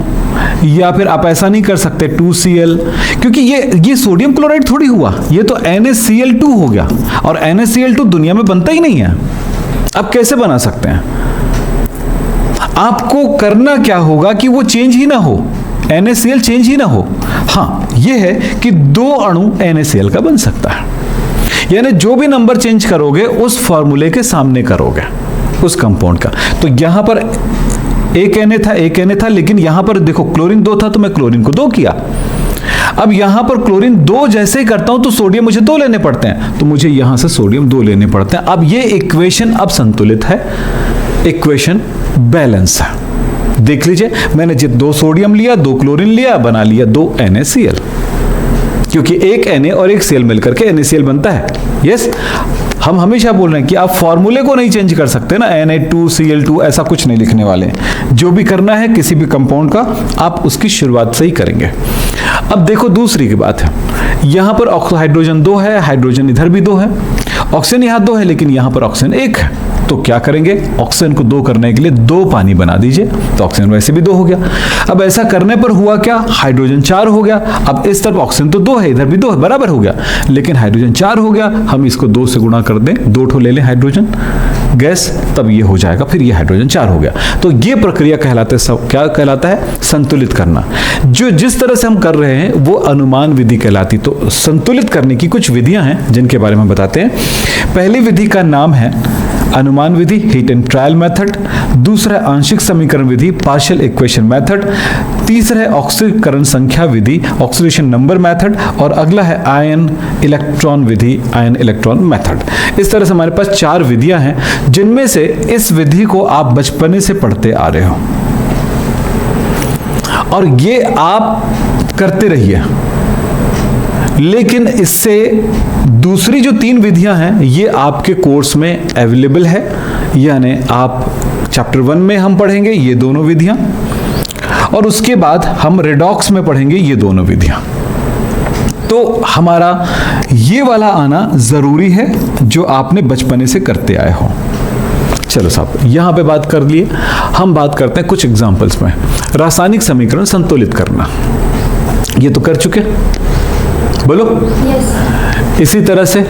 या फिर आप ऐसा नहीं कर सकते 2Cl, क्योंकि ये सोडियम क्लोराइड थोड़ी हुआ, ये तो NaCl2 हो गया, और NaCl2 दुनिया में बनता ही नहीं है। अब कैसे बना सकते हैं? आपको करना क्या होगा कि वो चेंज ही ना हो, NaCl चेंज ही ना हो। हाँ, ये है कि 2 अणु NaCl का बन सकता है, यानी जो भी नंबर चेंज करोगे उस फॉर्मूले के सामने करोगे उस कंपाउंड का। तो यहां पर एक Na था, लेकिन यहां पर देखो क्लोरीन 2 था, तो मैं क्लोरीन को 2 किया। अब यहां पर क्लोरीन 2 जैसे ही करता हूं तो सोडियम मुझे 2 लेने पड़ते हैं, तो मुझे यहां से सोडियम 2 लेने पड़ते हैं। अब ये इक्वेशन अब संतुलित है, इक्वेशन बैलेंस है। देख लीजिए, मैंने 2 सोडियम लिया, 2 क्लोरीन लिया, बना लिया 2 NaCl, क्योंकि एक Na और एक Cl मिलकर के NaCl बनता है। यस, हम हमेशा बोल रहे हैं कि आप फॉर्मूले को नहीं चेंज कर सकते ना, Na2Cl2 ऐसा कुछ नहीं लिखने वाले। जो भी करना है किसी भी कंपाउंड का, आप उसकी शुरुआत से ही करेंगे। अब देखो दूसरी की बात है, यहां पर हाइड्रोजन 2 है, हाइड्रोजन इधर भी 2 है, ऑक्सीजन यहां 2 है, लेकिन यहां पर ऑक्सीजन 1 है। तो क्या करेंगे, ऑक्सीजन को 2 करने के लिए 2 पानी बना दीजिए, तो ऑक्सीजन वैसे भी 2 हो गया। अब ऐसा करने पर हुआ क्या, हाइड्रोजन 4 हो गया। अब इस तरफ ऑक्सीजन तो 2 है, इधर भी 2 है, बराबर हो गया, लेकिन हाइड्रोजन 4 हो गया। हम इसको 2 से गुणा कर दें, 2 ठो ले लें हाइड्रोजन गैस, तब ये हो जाएगा, फिर ये हाइड्रोजन 4 हो गया। तो ये प्रक्रिया कहलाते क्या कहलाता है, संतुलित करना। जो जिस तरह से हम कर रहे हैं वो अनुमान विधि कहलाती। तो संतुलित करने की कुछ विधियां हैं जिनके बारे में बताते हैं। पहली विधि का नाम है अनुमान विधि, हीट एंड ट्रायल मेथड। दूसरा है आंशिक समीकरण विधि, पार्शियल इक्वेशन मेथड। तीसरा है ऑक्सीकरण संख्या विधि, ऑक्सीडेशन नंबर मेथड। और अगला है आयन इलेक्ट्रॉन विधि, आयन इलेक्ट्रॉन मेथड। इस तरह से हमारे पास 4 विधियां हैं, जिनमें से इस विधि को आप बचपने से पढ़ते आ रहे हो और ये आप करते रहिए। लेकिन इससे दूसरी जो 3 विधियां हैं ये आपके कोर्स में अवेलेबल है, यानी आप चैप्टर 1 में हम पढ़ेंगे ये दोनों विधियां और उसके बाद हम रेडॉक्स में पढ़ेंगे ये दोनों विधियां। तो हमारा ये वाला आना जरूरी है जो आपने बचपने से करते आए हो। चलो साहब, यहां पे बात कर लिए, हम बात करते हैं कुछ एग्जांपल्स में। रासायनिक समीकरण संतुलित करना, ये तो कर चुके, बोलो। yes. इसी तरह से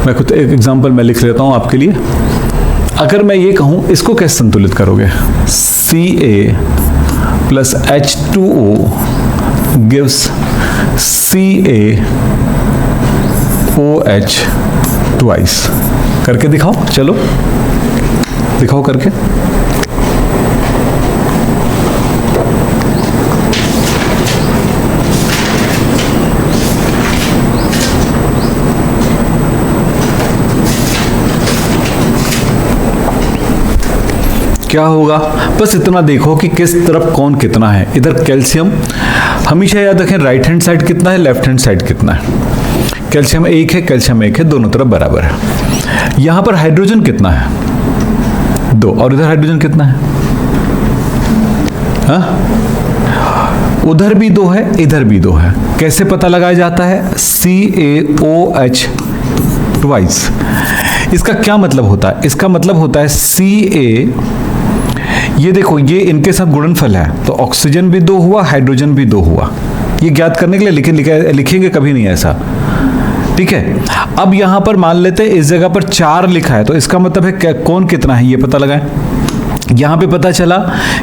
मैं खुद एक एग्जांपल मैं लिख लेता हूं आपके लिए। अगर मैं ये कहूं इसको कैसे संतुलित करोगे, Ca plus H2O gives CaOH twice. करके दिखाओ, चलो दिखाओ करके। क्या होगा, बस इतना देखो कि किस तरफ कौन कितना है। इधर कैल्शियम, हमेशा याद रखें राइट हैंड साइड कितना है, लेफ्ट हैंड साइड कितना है। कैल्शियम 1 है, कैल्शियम 1 है, दोनों तरफ बराबर है। यहां पर हाइड्रोजन कितना है, 2, और इधर हाइड्रोजन कितना है, हाँ? उधर भी 2 है, इधर भी 2 है। कैसे पता लगाया जाता है, CaOH ट्वाइस। इसका क्या मतलब होता है, इसका मतलब होता है Ca, ये देखो ये इनके साथ गुणनफल है, तो ऑक्सीजन भी 2 हुआ, हाइड्रोजन भी 2 हुआ। ये ज्ञात करने के लिए लिखेंगे कभी नहीं ऐसा, ठीक है। अब यहां पर मान लेते हैं इस जगह पर 4 लिखा है, तो इसका मतलब है कौन कितना है ये पता लगाएं। यहां पे पता चला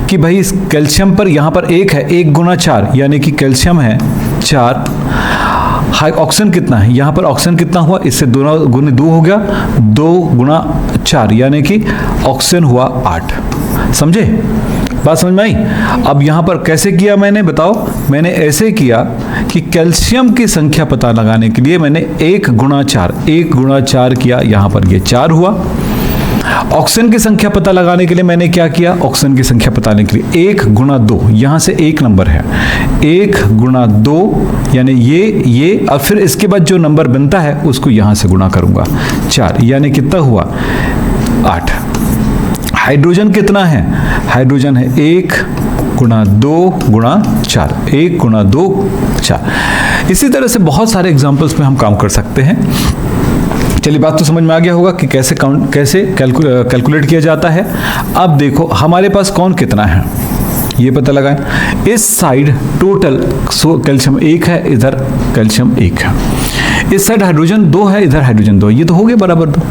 कि भाई इस कैल्शियम पर यहां पर 1 है, 1 गुना 4 यानी कि कैल्शियम है 4। ऑक्सीजन कितना है, यहां पर ऑक्सीजन कितना हुआ, इससे 2 गुना 2 हो गया, 2 गुना 4 यानी कि ऑक्सीजन हुआ 8। समझे, बात समझ में आई। अब यहां पर कैसे किया मैंने, बताओ। मैंने ऐसे किया कि कैल्शियम की संख्या पता लगाने के लिए मैंने 1 गुना 4 किया, यहां पर ये 4 हुआ। ऑक्सीजन की संख्या पता लगाने के लिए मैंने क्या किया, ऑक्सीजन की संख्या पता लगाने के लिए 1 गुना 2, यहां से 1 नंबर है, 1 गुना 2 यानी ये और फिर इसके बाद जो नंबर बनता है उसको यहां से गुणा करूंगा 4, यानी कितना हुआ 8। हाइड्रोजन कितना है, हाइड्रोजन है 1 गुना 2 गुणा 4, 1 गुना 2 4। इसी तरह से बहुत सारे एग्जाम्पल्स में हम काम कर सकते हैं। चलिए, बात तो समझ में आ गया होगा कि कैसे कैलकुलेट किया जाता है। अब देखो हमारे पास कौन कितना है ये पता लगाएं। इस साइड टोटल कैल्शियम 1 है, इधर कैल्शियम 1 है। इस साइड हाइड्रोजन 2 है, इधर हाइड्रोजन 2, ये तो हो गए बराबर 2।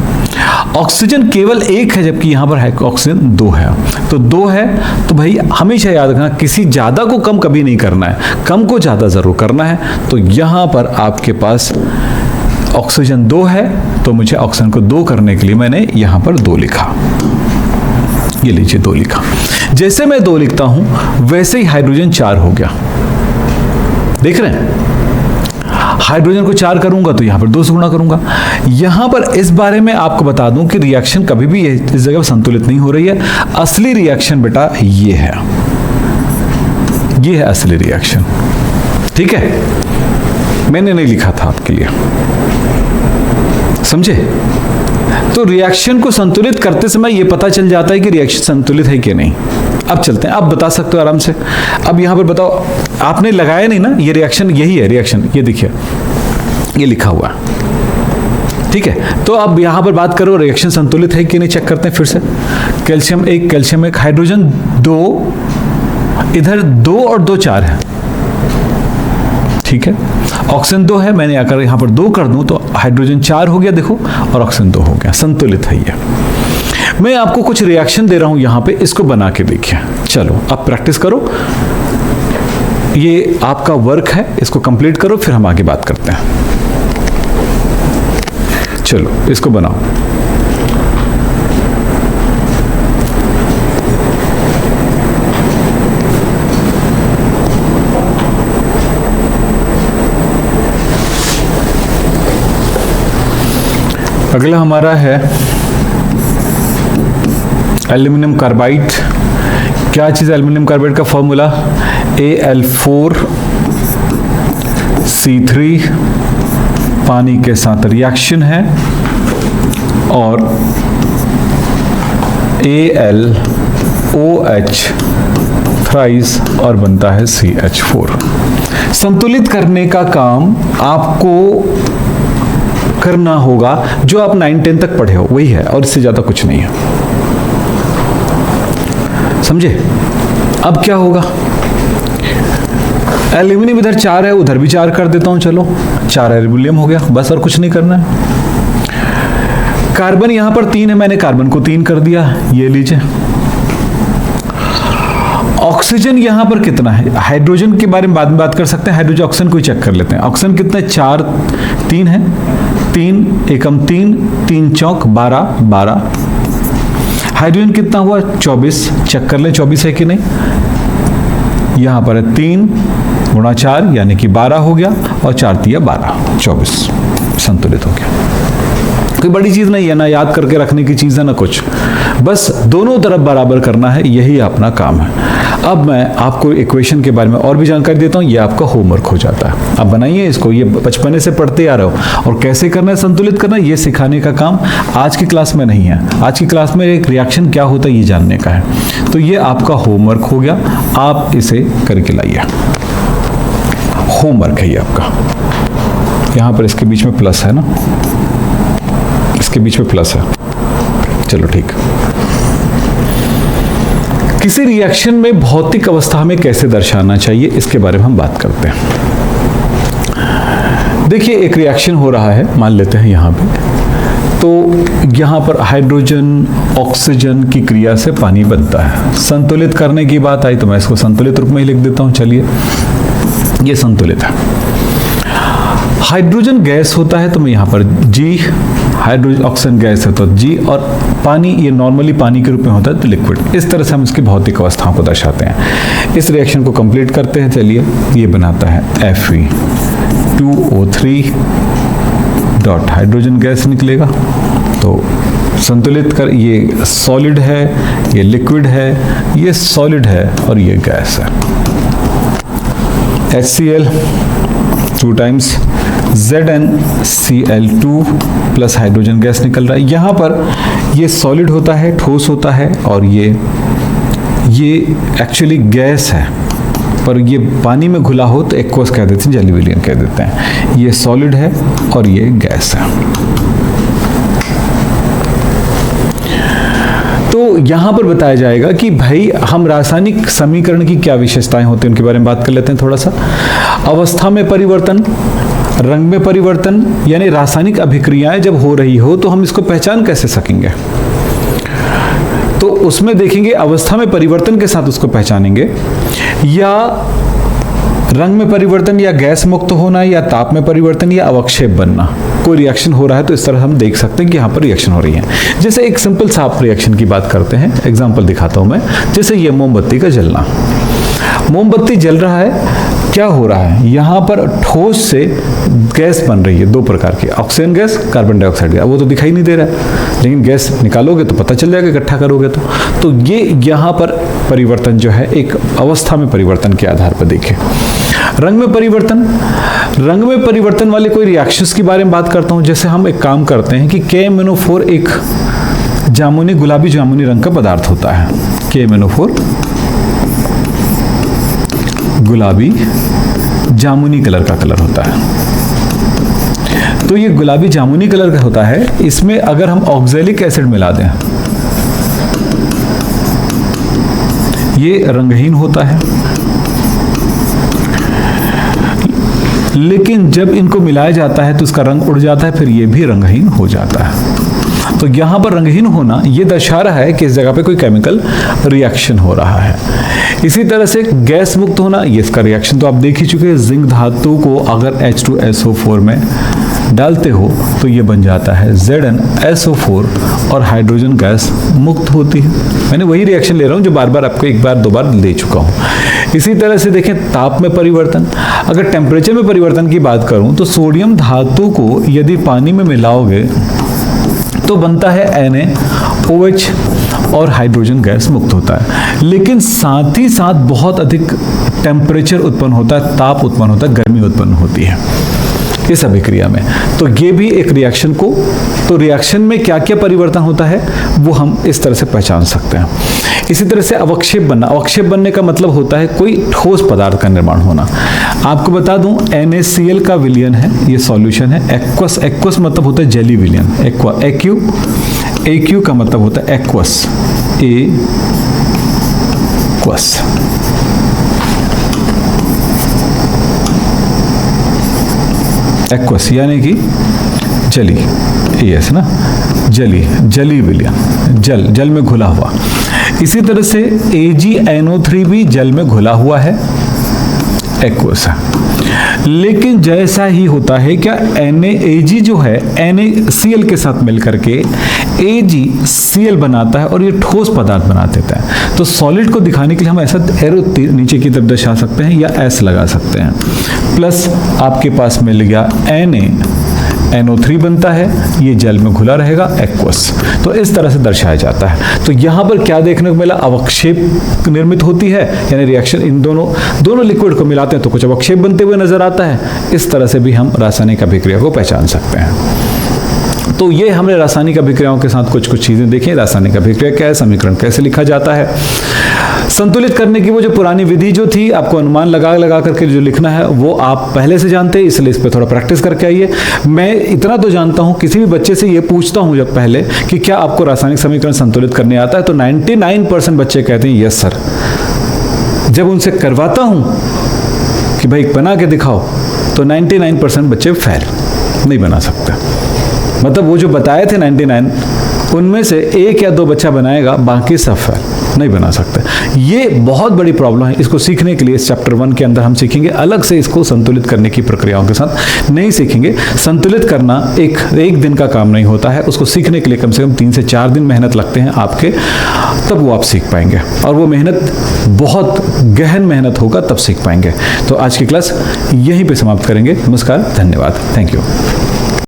ऑक्सीजन केवल 1 है, जबकि यहां पर ऑक्सीजन 2 है, तो 2 है। तो भाई हमेशा याद रखना, किसी ज्यादा को कम कभी नहीं करना है, कम को ज्यादा जरूर करना है। तो यहां पर आपके पास ऑक्सीजन 2 है, तो मुझे ऑक्सीजन को 2 करने के लिए मैंने यहां पर 2 लिखा। ये लीजिए 2 लिखा। जैसे मैं 2 लिखता हूं वैसे ही हाइड्रोजन 4 हो गया। देख रहे हैं, हाइड्रोजन को 4 करूंगा तो यहां पर 2 से गुणा करूंगा। यहां पर इस बारे में आपको बता दूं कि रिएक्शन कभी भी इस जगह पर संतुलित नहीं हो रही है। असली रिएक्शन बेटा ये है असली रिएक्शन, ठीक है। मैंने नहीं लिखा था आपके लिए, समझे। तो रिएक्शन को संतुलित करते समय यह पता चल जाता है कि रिएक्शन संतुलित है कि नहीं। अब चलते हैं, आप बता सकते हो आराम से। अब यहां पर बताओ, आपने लगाया नहीं ना, ये रिएक्शन यही है रिएक्शन, ये देखिए ये लिखा हुआ है, ठीक है। तो अब यहां पर बात करो रिएक्शन संतुलित है कि नहीं, चेक करते हैं फिर से। कैल्शियम 1, हाइड्रोजन 2, इधर 2 और 2 4 है, ठीक है। ऑक्सीजन 2 है, मैंने आकर यहां पर 2 कर दूं तो हाइड्रोजन 4 हो गया, देखो, और ऑक्सीजन 2 हो गया, संतुलित है ये। मैं आपको कुछ रिएक्शन दे रहा हूं यहां पे, इसको बना के देखिए। चलो अब प्रैक्टिस करो, ये आपका वर्क है, इसको कंप्लीट करो, फिर हम आगे बात करते हैं। चलो इसको बनाओ। अगला हमारा है एल्यूमिनियम कार्बाइड। क्या चीज़ एल्यूमिनियम कार्बाइड का फॉर्मूला? Al4C3 पानी के साथ रिएक्शन है और AlOH थ्राइस और बनता है CH4। संतुलित करने का काम आपको करना होगा जो आप 9-10 तक पढ़े हो, वही है और इससे ज्यादा कुछ नहीं है, समझे? अब क्या होगा? एल्यूमिनियम इधर 4 है, उधर भी 4 कर देता हूं, चलो 4 एल्यूमिनियम हो गया, बस और कुछ नहीं करना है। कार्बन यहां पर 3 है, मैंने कार्बन को 3 कर दिया, ये लीजिए। ऑक्सीजन यहां पर कितना है? हाइड्रोजन के बारे में बाद में बात कर सकते हैं, हाइड्रोजन ऑक्सीजन को ही चेक कर लेते हैं। ऑक्सीजन कितना है? 4 3 है, 3 एकम 3 3 चौक 12। हाइड्रोजन कितना हुआ? 24, चेक कर ले 24 है कि नहीं। यहां पर है 3 गुणा 4 यानी कि 12 हो गया और 4 3 12, 24 संतुलित हो गया। कोई बड़ी चीज नहीं है ना, याद करके रखने की चीज है ना कुछ, बस दोनों तरफ बराबर करना है, यही अपना काम है। अब मैं आपको इक्वेशन के बारे में और भी जानकारी देता हूं, ये आपका होमवर्क हो जाता है। अब बनाइए इसको, ये बचपने से पढ़ते आ रहे हो और कैसे करना है, संतुलित करना, ये सिखाने का काम आज की क्लास में नहीं है। आज की क्लास में एक रिएक्शन क्या होता है ये जानने का है। तो ये आपका होमवर्क हो गया, आप इसे करके लाइए। होमवर्क है ये आपका। यहां पर इसके बीच में प्लस है ना, इसके बीच में प्लस है, चलो ठीक। किसी रिएक्शन में भौतिक अवस्था में कैसे दर्शाना चाहिए, इसके बारे में हम बात करते हैं। देखिए एक रिएक्शन हो रहा है, मान लेते हैं यहां पे, तो यहां पर हाइड्रोजन ऑक्सीजन की क्रिया से पानी बनता है। संतुलित करने की बात आई तो मैं इसको संतुलित रूप में ही लिख देता हूं, चलिए ये संतुलित है। हाइड्रोजन गैस होता है तो मैं यहां पर G, हाइड्रोजन ऑक्सीजन गैस है तो G, और पानी ये नॉर्मली पानी के रूप में होता है तो लिक्विड। इस तरह से हम इसकी भौतिक अवस्थाओं को दर्शाते हैं। इस रिएक्शन को कंप्लीट करते हैं, चलिए ये बनाता है Fe2O3 डॉट हाइड्रोजन गैस निकलेगा। तो संतुलित कर, ये सॉलिड है, ये लिक्विड है, ये सॉलिड है और ये गैस है। HCl 2 times ZnCl2 plus hydrogen gas निकल रहा है। यहाँ पर ये सॉलिड होता है, ठोस होता है, और ये एक्चुअली गैस है, पर ये पानी में घुला हो तो एक्वस कह देते हैं, जेली विलियन कह देते हैं। ये सॉलिड है और ये गैस है। तो यहां पर बताया जाएगा कि भाई हम रासायनिक समीकरण की क्या विशेषताएं होती हैं उनके बारे में बात कर लेते हैं थोड़ा सा। अवस्था में परिवर्तन, रंग में परिवर्तन, यानी रासायनिक अभिक्रियाएं जब हो रही हो तो हम इसको पहचान कैसे सकेंगे, तो उसमें देखेंगे अवस्था में परिवर्तन के साथ उसको पहचानेंगे, या रंग में परिवर्तन, या गैस मुक्त होना, या ताप में परिवर्तन, या अवक्षेप बनना। कोई रिएक्शन हो रहा है तो इस तरह हम देख सकते हैं कि यहाँ पर रिएक्शन हो रही है। जैसे एक सिंपल सा आप रिएक्शन की बात करते हैं, एग्जांपल दिखाता हूं मैं। जैसे ये मोमबत्ती का जलना, मोमबत्ती जल रहा है, क्या हो रहा है, यहाँ पर ठोस से गैस बन रही है 2 प्रकार की, oxygen gas, carbon dioxide gas. वो तो दिखाई नहीं दे रहा है, लेकिन गैस निकालोगे तो पता चल जाएगा, इकट्ठा करोगे तो ये यहाँ पर परिवर्तन जो है एक अवस्था में परिवर्तन के आधार पर देखें। रंग में परिवर्तन, रंग में परिवर्तन वाले कोई रिएक्शंस के बारे में बात करता हूं। जैसे हम एक काम करते हैं कि KMnO4 एक जामुनी, गुलाबी जामुनी रंग का पदार्थ होता है। KMnO4 गुलाबी जामुनी कलर का कलर होता है। तो ये गुलाबी जामुनी कलर का होता है, इसमें अगर हम ऑक्सैलिक एसिड मिला दें, ये रंगहीन होता है, लेकिन जब इनको मिलाया जाता है तो उसका रंग उड़ जाता है, फिर ये भी रंगहीन हो जाता है। तो यहां पर रंगहीन होना ये दर्शा रहा है कि इस जगह पे कोई केमिकल रिएक्शन हो रहा है। इसी तरह से गैस मुक्त होना, ये इसका रिएक्शन तो आप देख ही चुके हैं। जिंक धातु को अगर H2SO4 में डालते हो तो ये बन जाता है ZnSO4 और हाइड्रोजन गैस मुक्त होती है। मैंने वही रिएक्शन ले रहा हूँ जो बार बार आपको एक बार दो बार ले चुका हूँ। इसी तरह से देखें ताप में परिवर्तन, अगर टेम्परेचर में परिवर्तन की बात करूँ तो सोडियम धातु को यदि पानी में मिलाओगे तो बनता है NaOH और हाइड्रोजन गैस मुक्त होता है। लेकिन साथ ही साथ बहुत अधिक टेम्परेचर उत्पन्न होता है, ताप उत्पन्न होता है, गर्मी उत्पन्न होती है इस अभिक्रिया में। तो ये भी एक रिएक्शन को, तो रिएक्शन में क्या क्या परिवर्तन होता है वो हम इस तरह से पहचान सकते हैं। इसी तरह से अवक्षेप बनना, अवक्षेप बनने का मतलब होता है कोई ठोस पदार्थ का निर्माण होना। आपको बता दूं NaCl का विलयन है, ये सॉल्यूशन है। एक्वस, एक्वस मतलब होता है जली विलयन, एक्वा, AQ का मतलब होता है एक्वस, एक्वस। एक्वस यानी कि जली, यस ना, जली विलयन, जल में घुला हुआ। इसी तरह से AgNO3 भी जल में घुला हुआ है, एक्वस है। लेकिन जैसा ही होता है क्या, Ag जो है NaCl के साथ मिलकर के AgCl बनाता है और ये ठोस पदार्थ बना देता है। तो सॉलिड को दिखाने के लिए हम ऐसा एरो नीचे की तरफ दर्शा सकते हैं या S लगा सकते हैं। प्लस आपके पास मिल गया NaNO3 बनता है, ये जल में घुला रहेगा, एक्वस। तो इस तरह से दर्शाया जाता है। तो यहाँ पर क्या देखने को मिला, अवक्षेप निर्मित होती है, यानी रिएक्शन इन दोनों लिक्विड को मिलाते हैं तो कुछ अवक्षेप बनते हुए नजर आता है। इस तरह से भी हम रासायनिक अभिक्रिया को पहचान सकते हैं। तो ये हमने रासायनिक अभिक्रियाओं के साथ कुछ चीजें देखी। रासायनिक अभिक्रिया क्या है, समीकरण कैसे लिखा जाता है, संतुलित करने की वो जो पुरानी विधि जो थी, आपको अनुमान लगा करके जो लिखना है वो आप पहले से जानते हैं, इसलिए इस पर थोड़ा प्रैक्टिस करके आइए। मैं इतना तो जानता हूं, किसी भी बच्चे से ये पूछता हूं जब पहले कि क्या आपको रासायनिक समीकरण संतुलित करने आता है, तो 99% बच्चे कहते हैं यस सर। जब उनसे करवाता हूं कि भाई बना के दिखाओ, तो 99% बच्चे फेल, नहीं बना सकते। मतलब वो जो बताए थे 99, उनमें से एक या दो बच्चा बनाएगा, बाकी सब फेल, नहीं बना सकते। ये बहुत बड़ी प्रॉब्लम है। इसको सीखने के लिए इस चैप्टर 1 के अंदर हम सीखेंगे, अलग से इसको संतुलित करने की प्रक्रियाओं के साथ नहीं सीखेंगे। संतुलित करना एक दिन का काम नहीं होता है, उसको सीखने के लिए कम से कम 3 से 4 दिन मेहनत लगते हैं आपके, तब वो आप सीख पाएंगे। और वो मेहनत बहुत गहन मेहनत होगा, तब सीख पाएंगे। तो आज की क्लास यहीं पे समाप्त करेंगे। नमस्कार, धन्यवाद, थैंक यू।